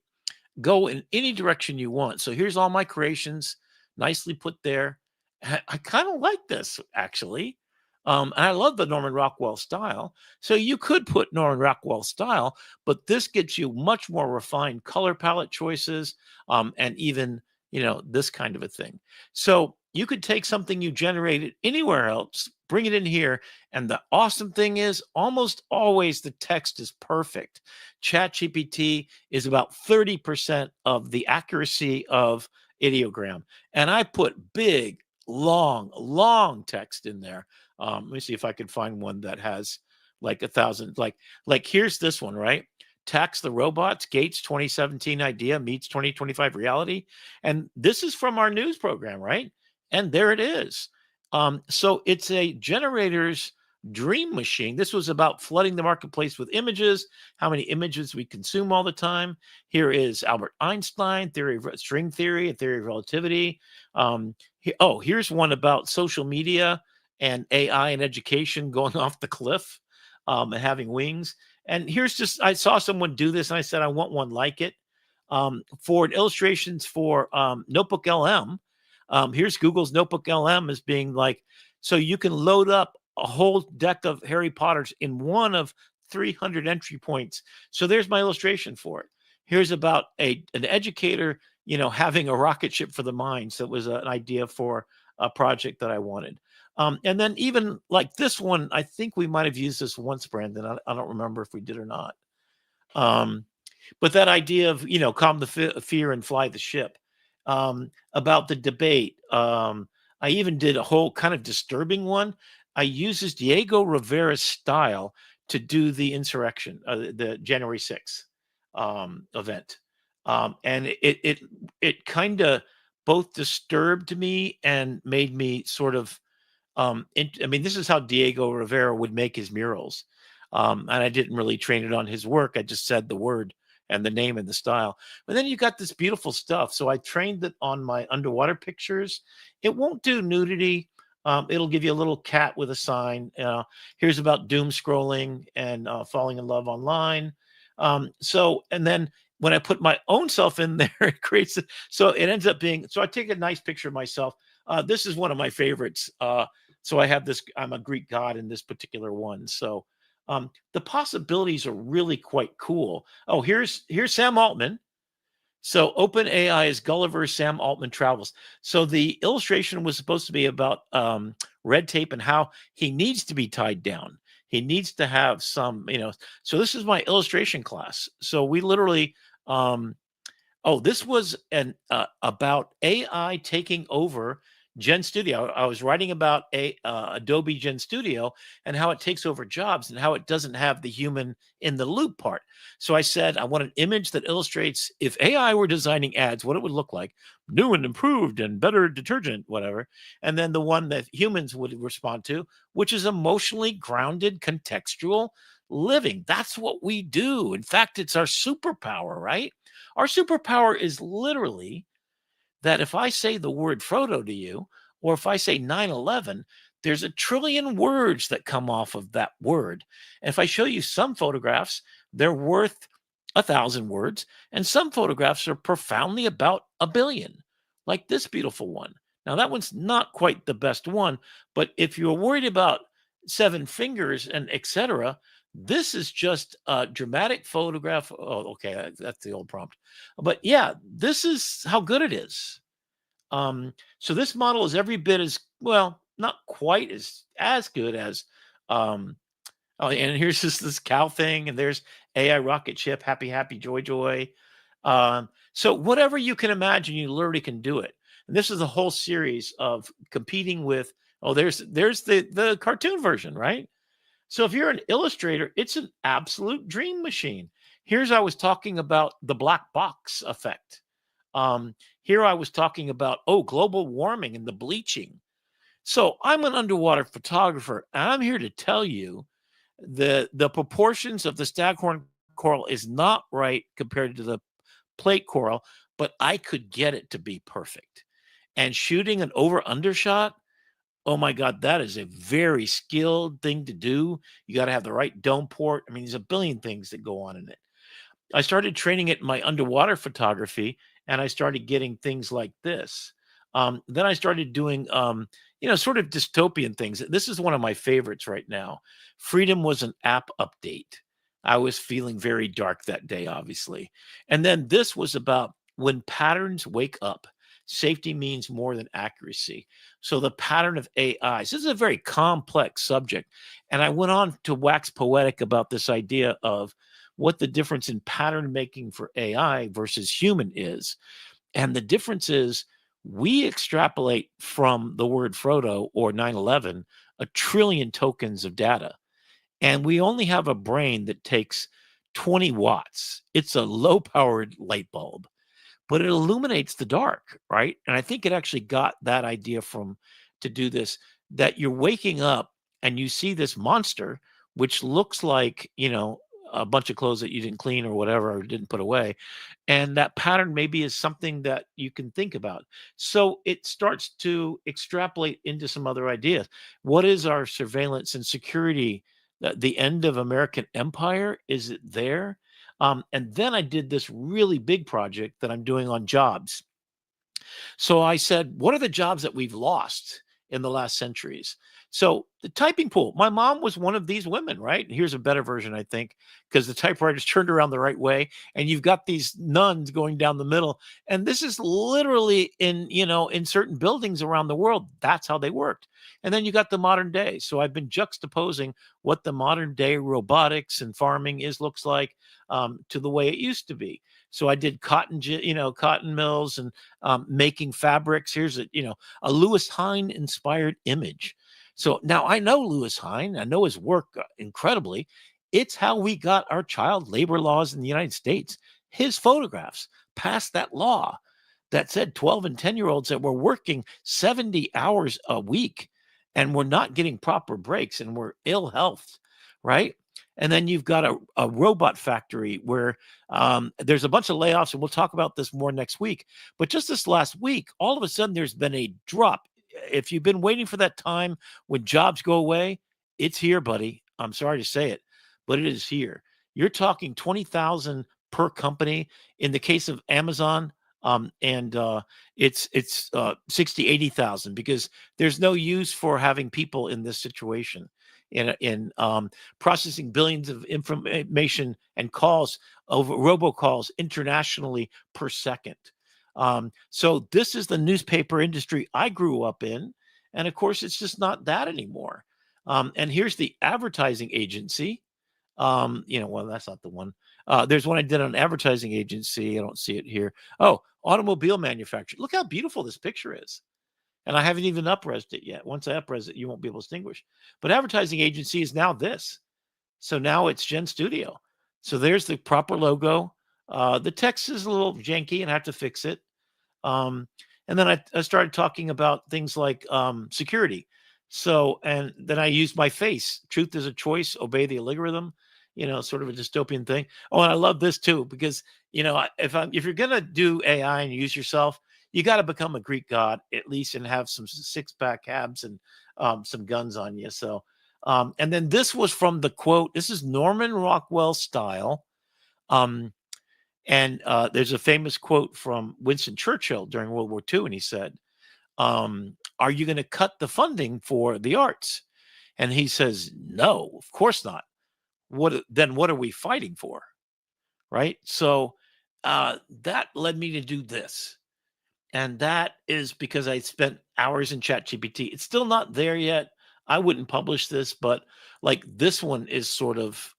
go in any direction you want. So here's all my creations, nicely put there. I kind of like this actually. And I love the Norman Rockwell style. So you could put Norman Rockwell style, but this gets you much more refined color palette choices, and even, this kind of a thing. So you could take something you generated anywhere else, bring it in here. And the awesome thing is almost always the text is perfect. ChatGPT is about 30% of the accuracy of Ideogram. And I put big, long text in there. Let me see if I can find one that has like 1,000. Like here's this one, right? Tax the Robots, Gates 2017 idea meets 2025 reality. And this is from our news program, right? And there it is. So it's a generator's dream machine. This was about flooding the marketplace with images, how many images we consume all the time. Here is Albert Einstein, theory of string theory, and theory of relativity. Here's one about social media and AI and education going off the cliff, and having wings. And I saw someone do this and I said, I want one like it. For illustrations for Notebook LM, here's Google's Notebook LM as being like, so you can load up a whole deck of Harry Potters in one of 300 entry points. So there's my illustration for it. Here's about an educator, having a rocket ship for the mind. So it was an idea for a project that I wanted. And then even like this one, I think we might have used this once, Brandon. I don't remember if we did or not. But that idea of, calm the fear and fly the ship, about the debate. I even did a whole kind of disturbing one. I uses Diego Rivera's style to do the insurrection, the January 6th event. And it kind of both disturbed me and made me sort of, this is how Diego Rivera would make his murals. And I didn't really train it on his work. I just said the word and the name and the style. But then you got this beautiful stuff. So I trained it on my underwater pictures. It won't do nudity. It'll give you a little cat with a sign. Here's about doom scrolling and falling in love online. And then when I put my own self in there, it creates it. So it ends up being, so I take a nice picture of myself. This is one of my favorites. So I have this, I'm a Greek god in this particular one. So the possibilities are really quite cool. Oh, here's Sam Altman. So OpenAI is Gulliver, Sam Altman travels. So the illustration was supposed to be about red tape and how he needs to be tied down. He needs to have some, so this is my illustration class. So we literally, this was about AI taking over Gen Studio. I was writing about Adobe Gen Studio and how it takes over jobs and how it doesn't have the human in the loop part. So I said, I want an image that illustrates if AI were designing ads, what it would look like, new and improved and better detergent, whatever. And then the one that humans would respond to, which is emotionally grounded, contextual living. That's what we do. In fact, it's our superpower, right? Our superpower is literally that if I say the word Frodo to you, or if I say 9/11, there's a trillion words that come off of that word. And if I show you some photographs, they're worth 1,000 words, and some photographs are profoundly about 1 billion, like this beautiful one. Now, that one's not quite the best one, but if you're worried about 7 fingers and etc., this is just a dramatic photograph. Oh, okay, that's the old prompt. But yeah, this is how good it is. So this model is every bit as well, not quite as good as Oh, and here's this cow thing, and there's AI rocket ship, happy, happy, joy, joy. So whatever you can imagine, you literally can do it. And this is a whole series of competing with. Oh, there's the cartoon version, right? So if you're an illustrator, it's an absolute dream machine. Here's I was talking about the black box effect. Here I was talking about global warming and the bleaching. So I'm an underwater photographer, and I'm here to tell you the proportions of the staghorn coral is not right compared to the plate coral, but I could get it to be perfect. And shooting an over undershot, oh my God, that is a very skilled thing to do. You got to have the right dome port. I mean, there's a billion things that go on in it. I started training it in my underwater photography, and I started getting things like this. Then I started doing, sort of dystopian things. This is one of my favorites right now. Freedom was an app update. I was feeling very dark that day, obviously. And then this was about when patterns wake up. Safety means more than accuracy. So the pattern of AIs. This is a very complex subject. And I went on to wax poetic about this idea of what the difference in pattern making for AI versus human is. And the difference is we extrapolate from the word Frodo or 9/11 a trillion tokens of data. And we only have a brain that takes 20 watts. It's a low powered light bulb, but it illuminates the dark, right? And I think it actually got that idea from to do this, that you're waking up and you see this monster, which looks like, a bunch of clothes that you didn't clean or whatever, or didn't put away. And that pattern maybe is something that you can think about. So it starts to extrapolate into some other ideas. What is our surveillance and security? The end of American empire? Is it there? And then I did this really big project that I'm doing on jobs. So I said, what are the jobs that we've lost in the last centuries? So the typing pool, my mom was one of these women, right? Here's a better version, I think, because the typewriter's turned around the right way, and you've got these nuns going down the middle. And this is literally in certain buildings around the world. That's how they worked. And then you got the modern day. So I've been juxtaposing what the modern day robotics and farming looks like to the way it used to be. So I did cotton mills and making fabrics. Here's a Lewis Hine inspired image. So now I know Lewis Hine. I know his work incredibly. It's how we got our child labor laws in the United States. His photographs passed that law that said 12 and 10-year-olds that were working 70 hours a week and were not getting proper breaks and were ill health, right? And then you've got a robot factory where there's a bunch of layoffs, and we'll talk about this more next week. But just this last week, all of a sudden, there's been a drop. If you've been waiting for that time when jobs go away, it's here, buddy. I'm sorry to say it, but it is here. You're talking 20,000 per company. In the case of Amazon, and it's 60, 80,000 because there's no use for having people in this situation in processing billions of information and calls over robocalls internationally per second. So this is the newspaper industry I grew up in. And of course, it's just not that anymore. And here's the advertising agency. Well, that's not the one. There's one I did on an advertising agency. I don't see it here. Oh, automobile manufacturer. Look how beautiful this picture is. And I haven't even up-resed it yet. Once I up-res it, you won't be able to distinguish. But advertising agency is now this. So now it's Gen Studio. So there's the proper logo. The text is a little janky and I have to fix it. And then I started talking about things like security. So, and then I used my face. Truth is a choice. Obey the algorithm. Sort of a dystopian thing. Oh, and I love this too because if you're gonna do AI and use yourself, you got to become a Greek god at least and have some six-pack abs and some guns on you. So, and then this was from the quote. This is Norman Rockwell style. And there's a famous quote from Winston Churchill during World War II, and he said, "Are you going to cut the funding for the arts?" And he says, "No, of course not. What are we fighting for?" Right? So that led me to do this. And that is because I spent hours in ChatGPT. It's still not there yet. I wouldn't publish this, but like this one is sort of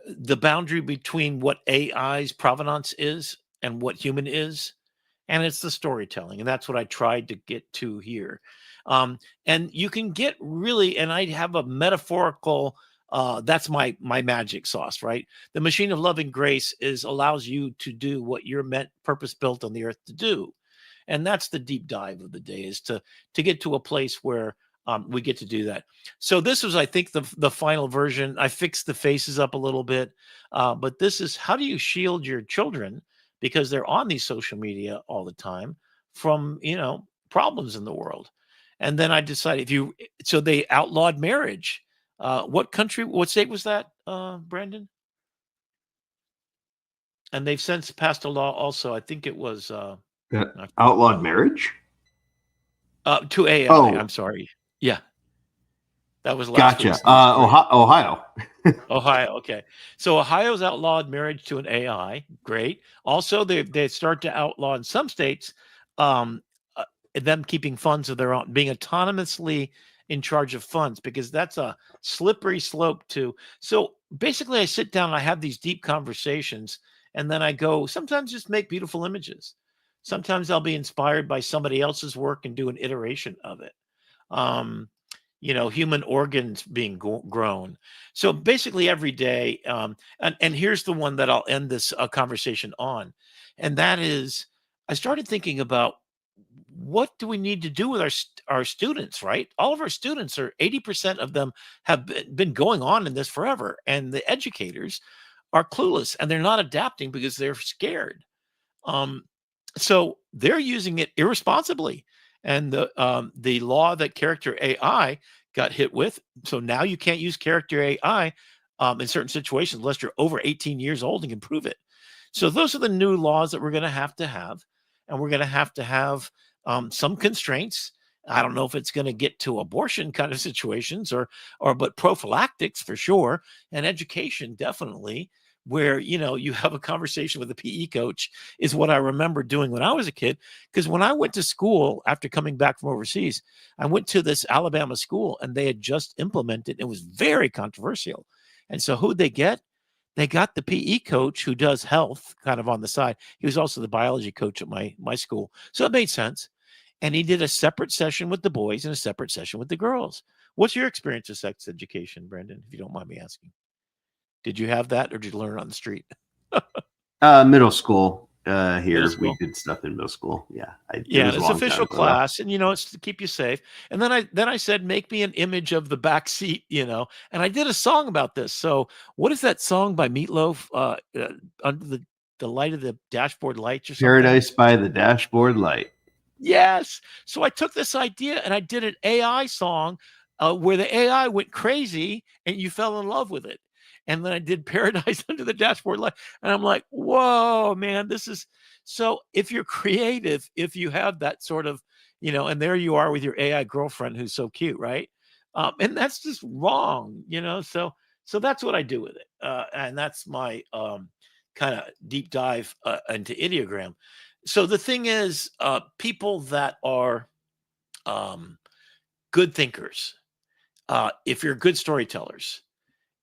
the boundary between what AI's provenance is and what human is, and it's the storytelling, and that's what I tried to get to here. And you can get really, and I have a metaphorical. That's my magic sauce, right? The machine of loving grace is allows you to do what you're meant, purpose built on the earth to do, and that's the deep dive of the day, is to get to a place where we get to do that. So this was, I think, the final version. I fixed the faces up a little bit, but this is how do you shield your children, because they're on these social media all the time, from problems in the world. And then I decided, so they outlawed marriage. What country, what state was that, Brandon? And they've since passed a law also. I think it was That outlawed marriage? to AI. Oh. I'm sorry. Yeah. That was last Gotcha. week's news story. Ohio. Ohio. Okay. So Ohio's outlawed marriage to an AI. Great. Also, they start to outlaw in some states um, them keeping funds of their own, being autonomously in charge of funds, because that's a slippery slope to. So basically, I sit down and I have these deep conversations, and then I go, sometimes just make beautiful images. Sometimes I'll be inspired by somebody else's work and do an iteration of it. Um, human organs being grown. So basically every day, and here's the one that I'll end this conversation on, and that is, I started thinking about what do we need to do with our students, right? All of our students, are 80% of them have been going on in this forever, and the educators are clueless and they're not adapting because they're scared. Um, so they're using it irresponsibly, and the law that character AI got hit with. So now you can't use character AI in certain situations unless you're over 18 years old and can prove it. So those are the new laws that we're going to have, and we're going to have some constraints. I don't know if it's going to get to abortion kind of situations, but prophylactics for sure, and education definitely, where you have a conversation with a PE coach, is what I remember doing when I was a kid. Because when I went to school after coming back from overseas, I went to this Alabama school, and they had just implemented. It was very controversial, and so who'd they get? They got the PE coach who does health kind of on the side. He was also the biology coach at my school, so it made sense. And he did a separate session with the boys and a separate session with the girls. What's your experience of sex education, Brendan, if you don't mind me asking? Did you have that, or did you learn it on the street? Middle school here. Middle school. We did stuff in middle school. Yeah. It's official class, and it's to keep you safe. And then I said, make me an image of the back seat, and I did a song about this. So what is that song by Meatloaf? Under the light of the dashboard lights, or something? Paradise by the Dashboard Light. Yes. So I took this idea and I did an AI song where the AI went crazy and you fell in love with it. And then I did Paradise Under the Dashboard Light. And I'm like, whoa, man, this is so. If you're creative, if you have that sort of, and there you are with your AI girlfriend who's so cute, right? And that's just wrong, So that's what I do with it. And that's my kind of deep dive into Ideogram. So the thing is, people that are good thinkers, if you're good storytellers,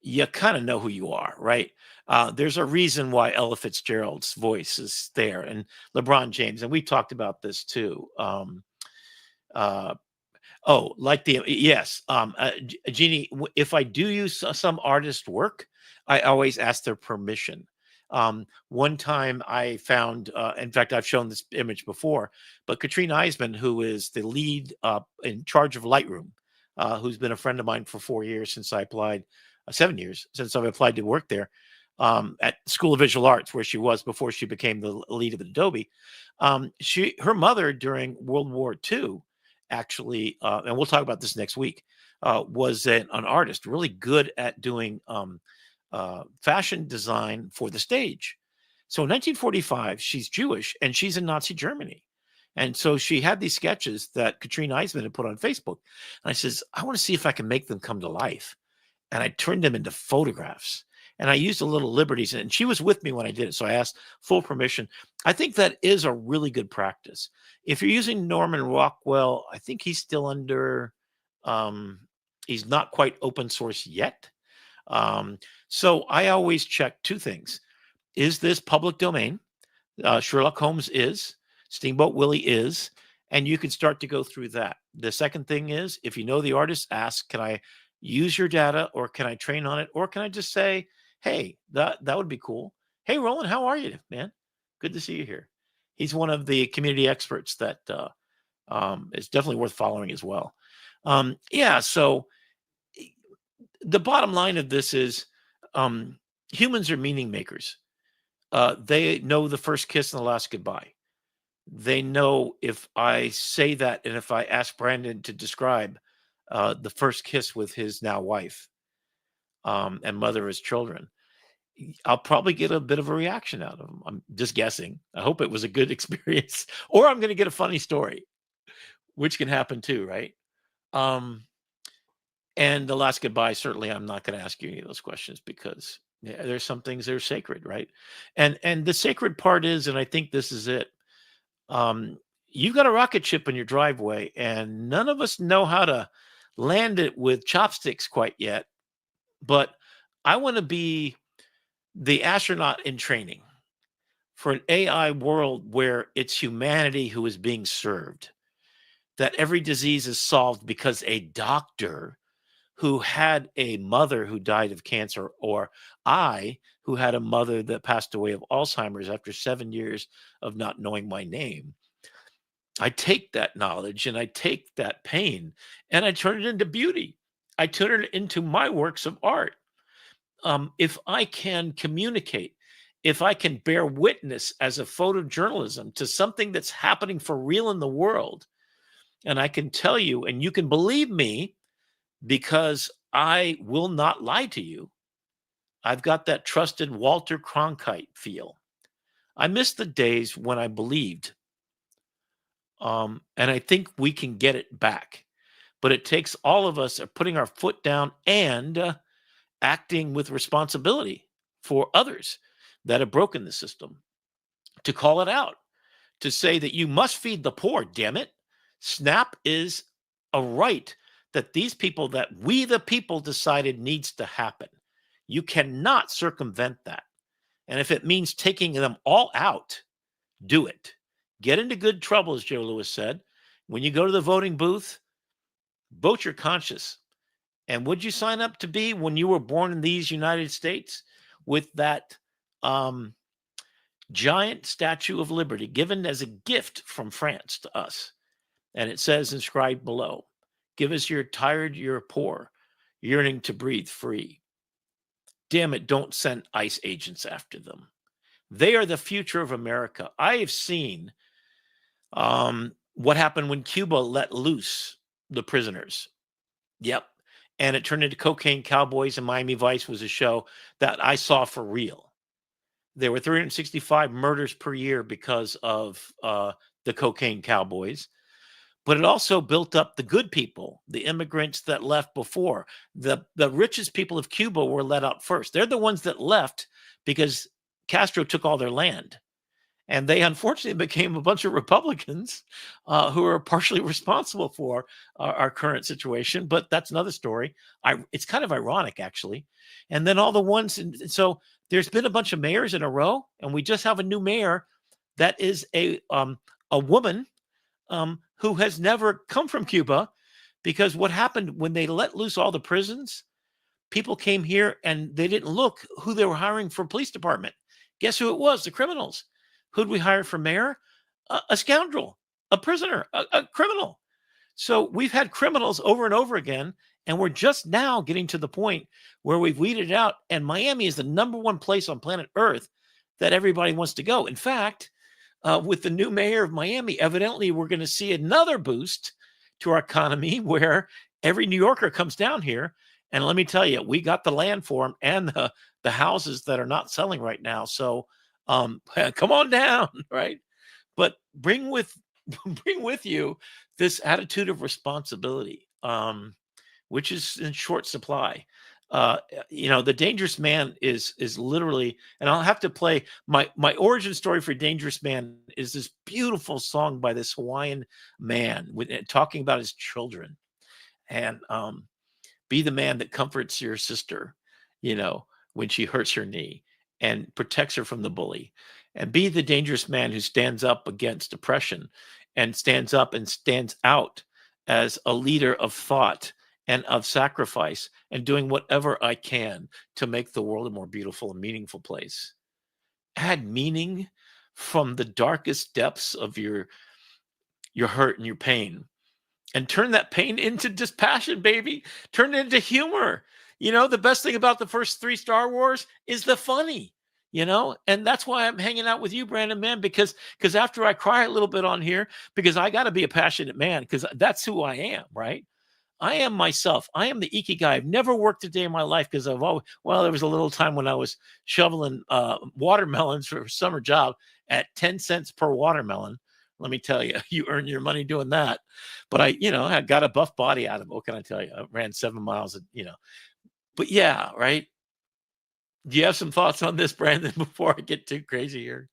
you kind of know who you are, right? There's a reason why Ella Fitzgerald's voice is there, and LeBron James, and we talked about this too. Jeannie, if I do use some artist work, I always ask their permission. One time I found, in fact, I've shown this image before, but Katrina Eisman, who is the lead in charge of Lightroom, who's been a friend of mine for 4 years since I applied, 7 years since I've applied to work there at School of Visual Arts, where she was before she became the lead of Adobe. Her mother during World War II, actually, and we'll talk about this next week, was an artist, really good at doing fashion design for the stage. So in 1945, she's Jewish and she's in Nazi Germany. And so she had these sketches that Katrina Eisman had put on Facebook. And I says, I want to see if I can make them come to life. And I turned them into photographs. And I used a little liberties. And she was with me when I did it. So I asked full permission. I think that is a really good practice. If you're using Norman Rockwell, I think he's still under He's not quite open source yet. So I always check two things. Is this public domain? Sherlock Holmes is, Steamboat Willie is, and you can start to go through that. The second thing is, if you know the artist, ask, can I use your data, or can I train on it, or can I just say, hey, that would be cool. Hey, Roland, how are you, man? Good to see you here. He's one of the community experts that is definitely worth following as well. Yeah, so the bottom line of this is humans are meaning makers. They know the first kiss and the last goodbye. They know if I say that, and if I ask Brandon to describe the first kiss with his now wife and mother of his children, I'll probably get a bit of a reaction out of him. I'm just guessing. I hope it was a good experience, or I'm going to get a funny story, which can happen too, right? And the last goodbye, certainly I'm not going to ask you any of those questions, because there's some things that are sacred, right? And the sacred part is, and I think this is it, you've got a rocket ship in your driveway, and none of us know how to land it with chopsticks quite yet. But I want to be the astronaut in training for an AI world where it's humanity who is being served, that every disease is solved because a doctor who had a mother who died of cancer, or I, who had a mother that passed away of Alzheimer's after 7 years of not knowing my name. I take that knowledge and I take that pain and I turn it into beauty. I turn it into my works of art. If I can communicate, if I can bear witness as a photojournalism to something that's happening for real in the world, and I can tell you, and you can believe me, because I will not lie to you. I've got that trusted Walter Cronkite feel. I miss the days when I believed. And I think we can get it back. But it takes all of us putting our foot down and acting with responsibility for others that have broken the system, to call it out, to say that you must feed the poor, damn it. SNAP is a right that these people, that we the people decided needs to happen. You cannot circumvent that. And if it means taking them all out, do it. Get into good trouble, as Joe Lewis said. When you go to the voting booth, vote your conscience. And would you sign up to be, when you were born in these United States, with that giant Statue of Liberty given as a gift from France to us? And it says inscribed below, give us your tired, your poor, yearning to breathe free. Damn it, don't send ICE agents after them. They are the future of America. I have seen what happened when Cuba let loose the prisoners. Yep. And it turned into Cocaine Cowboys, and Miami Vice was a show that I saw for real. There were 365 murders per year because of the Cocaine Cowboys. But it also built up the good people, the immigrants that left before. The richest people of Cuba were let out first. They're the ones that left because Castro took all their land. And they unfortunately became a bunch of Republicans who are partially responsible for our current situation. But that's another story. It's kind of ironic, actually. And then all the ones. And so there's been a bunch of mayors in a row. And we just have a new mayor that is a woman who has never come from Cuba, because what happened when they let loose all the prisons, people came here and they didn't look who they were hiring for police department. Guess who it was? The criminals. Who'd we hire for mayor? A scoundrel, a prisoner, a criminal. So we've had criminals over and over again, and we're just now getting to the point where we've weeded it out, and Miami is the #1 place on planet Earth that everybody wants to go. In fact, with the new mayor of Miami, evidently we're going to see another boost to our economy, where every New Yorker comes down here. And let me tell you, we got the land for them and the houses that are not selling right now. So come on down, right? But bring with you this attitude of responsibility, which is in short supply. The Dangerous Man is literally, and I'll have to play my origin story for Dangerous Man is this beautiful song by this Hawaiian man talking about his children. and be the man that comforts your sister, when she hurts her knee and protects her from the bully, and be the dangerous man who stands up against oppression and stands up and stands out as a leader of thought and of sacrifice and doing whatever I can to make the world a more beautiful and meaningful place. Add meaning from the darkest depths of your hurt and your pain, and turn that pain into just passion, baby. Turn it into humor. The best thing about the first 3 Star Wars is the funny, and that's why I'm hanging out with you, Brandon, man, because after I cry a little bit on here, because I got to be a passionate man, because that's who I am, right? I am myself. I am the ikigai. I've never worked a day in my life because there was a little time when I was shoveling watermelons for a summer job at 10 cents per watermelon. Let me tell you, you earn your money doing that. But I got a buff body out of it. What can I tell you? I ran 7 miles, But yeah, right? Do you have some thoughts on this, Brandon, before I get too crazy here?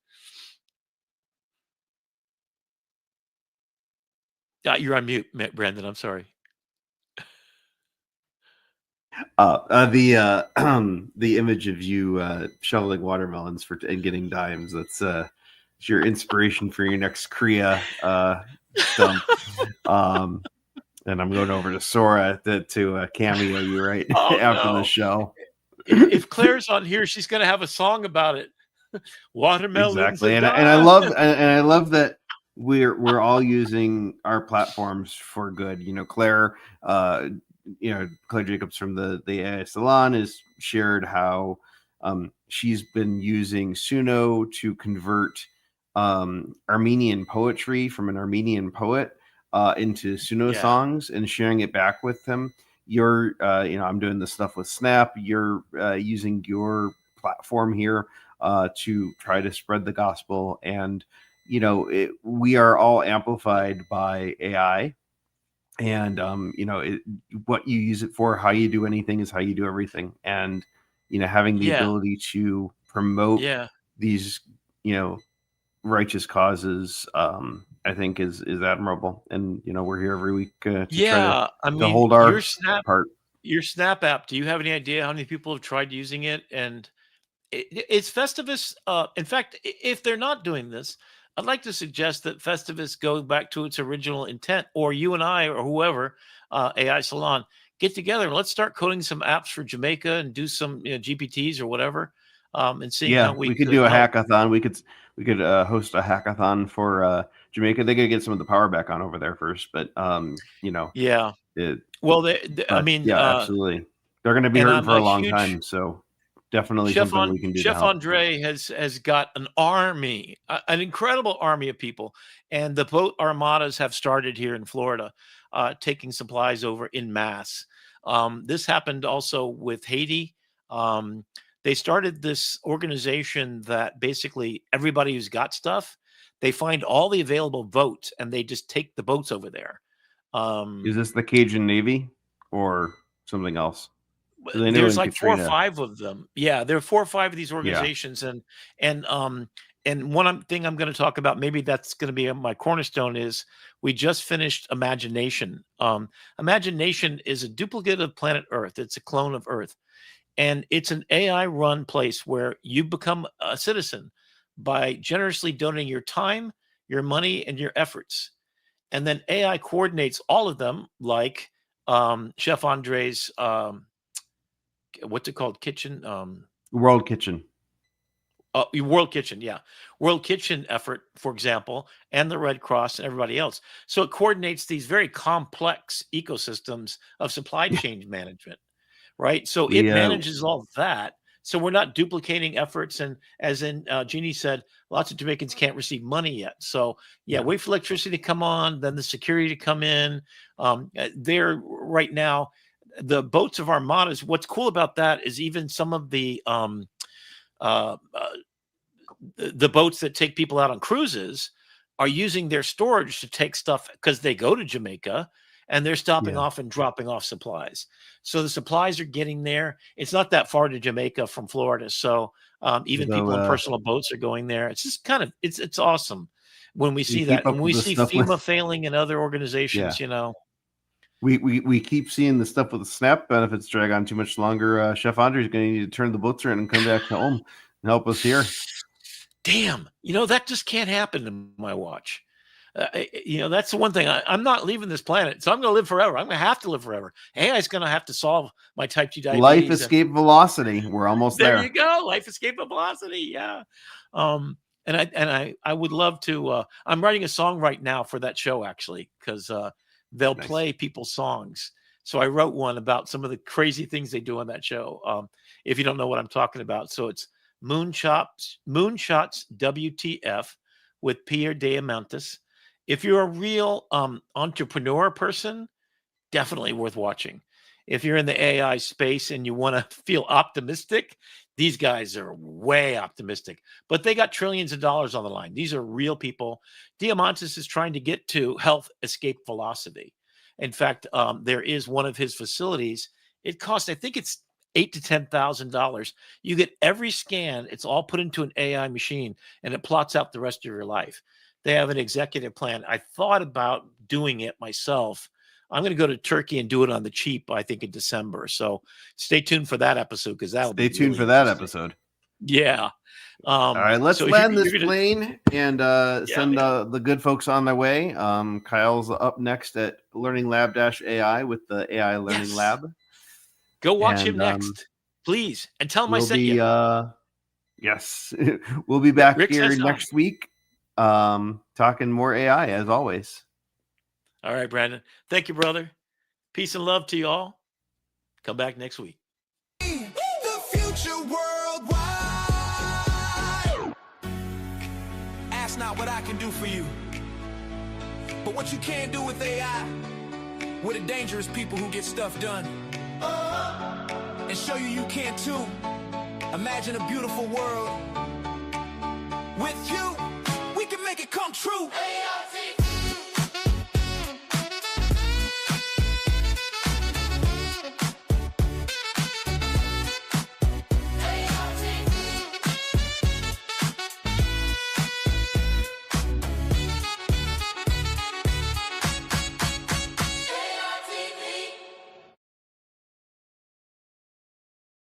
You're on mute, Brandon. I'm sorry. The image of you shoveling watermelons and getting dimes. That's it's your inspiration for your next Kriya dump. And I'm going over to Sora to cameo you right after the show. If Claire's on here, she's going to have a song about it. Watermelons. Exactly, and I love that we're all using our platforms for good. Claire, Claire Jacobs from the AI Salon has shared how she's been using Suno to convert Armenian poetry from an Armenian poet into Suno songs and sharing it back with him. You're, I'm doing this stuff with Snap. You're using your platform here to try to spread the gospel. And, we are all amplified by AI. And, what you use it for, how you do anything is how you do everything. And, having the ability to promote these, righteous causes, I think is admirable. And, we're here every week to try to hold our part. Your Snap app, do you have any idea how many people have tried using it? And it's Festivus. In fact, if they're not doing this, I'd like to suggest that Festivus go back to its original intent, or you and I or whoever, AI Salon, get together and let's start coding some apps for Jamaica and do some GPTs or whatever, and see how we could do a hackathon. We could host a hackathon for Jamaica. They gotta get some of the power back on over there first, but absolutely, they're going to be hurting for a long time. So definitely something we can do. Chef Andre has got an army, an incredible army of people, and the boat armadas have started here in Florida, taking supplies over in mass. This happened also with Haiti. They started this organization that basically everybody who's got stuff, they find all the available boats and they just take the boats over there. Is this the Cajun Navy or something else? There's like Katrina. 4 or 5 of them. Yeah, there are 4 or 5 of these organizations, and one thing I'm going to talk about, maybe that's going to be my cornerstone, is we just finished Imagination. Imagination is a duplicate of planet Earth. It's a clone of Earth, and it's an AI-run place where you become a citizen by generously donating your time, your money, and your efforts, and then AI coordinates all of them, like Chef Andre's. What's it called? Kitchen? World Kitchen. World Kitchen, yeah. World Kitchen effort, for example, and the Red Cross and everybody else. So it coordinates these very complex ecosystems of supply chain management, right? So it manages all of that. So we're not duplicating efforts. And as Jeannie said, lots of Jamaicans can't receive money yet. So wait for electricity to come on, then the security to come in. They're right now, the boats of armadas, what's cool about that is even some of the boats that take people out on cruises are using their storage to take stuff, because they go to Jamaica and they're stopping off and dropping off supplies. So the supplies are getting there. It's not that far to Jamaica from Florida. So even people in personal boats are going there. It's just kind of, it's awesome when we see that. When we see FEMA failing and other organizations, we keep seeing the stuff with the SNAP benefits drag on too much longer. Chef Andre is going to need to turn the boats around and come back home and help us here. Damn, that just can't happen in my watch. That's the one thing. I'm not leaving this planet, so I'm going to live forever. I'm going to have to live forever. AI is going to have to solve my type 2 diabetes. Life escape velocity. We're almost there. There you go. Life escape velocity. Yeah. And I would love to. I'm writing a song right now for that show, actually, because they'll play people's songs. So I wrote one about some of the crazy things they do on that show. If you don't know what I'm talking about, so it's Moonshots WTF with Pierre Diamandis. If you're a real entrepreneur person, definitely worth watching. If you're in the AI space and you want to feel optimistic, these guys are way optimistic, but they got trillions of dollars on the line. These are real people. Diamandis is trying to get to health escape velocity. In fact, there is one of his facilities. It costs, I think it's $8,000 to $10,000. You get every scan. It's all put into an AI machine, and it plots out the rest of your life. They have an executive plan. I thought about doing it myself. I'm going to go to Turkey and do it on the cheap, I think, in December. So stay tuned for that episode, because that'll stay tuned for that episode. Yeah. All right, let's land this plane and send the good folks on their way. Kyle's up next at Learning Lab-AI with the AI Learning Lab. Go watch him next, please, and tell him I sent you. Yes, we'll be back Rick here next week, talking more AI as always. All right, Brandon. Thank you, brother. Peace and love to you all. Come back next week. The future worldwide. Ask not what I can do for you, but what you can do with AI. We're the dangerous people who get stuff done. And show you can too. Imagine a beautiful world. With you, we can make it come true. AITV.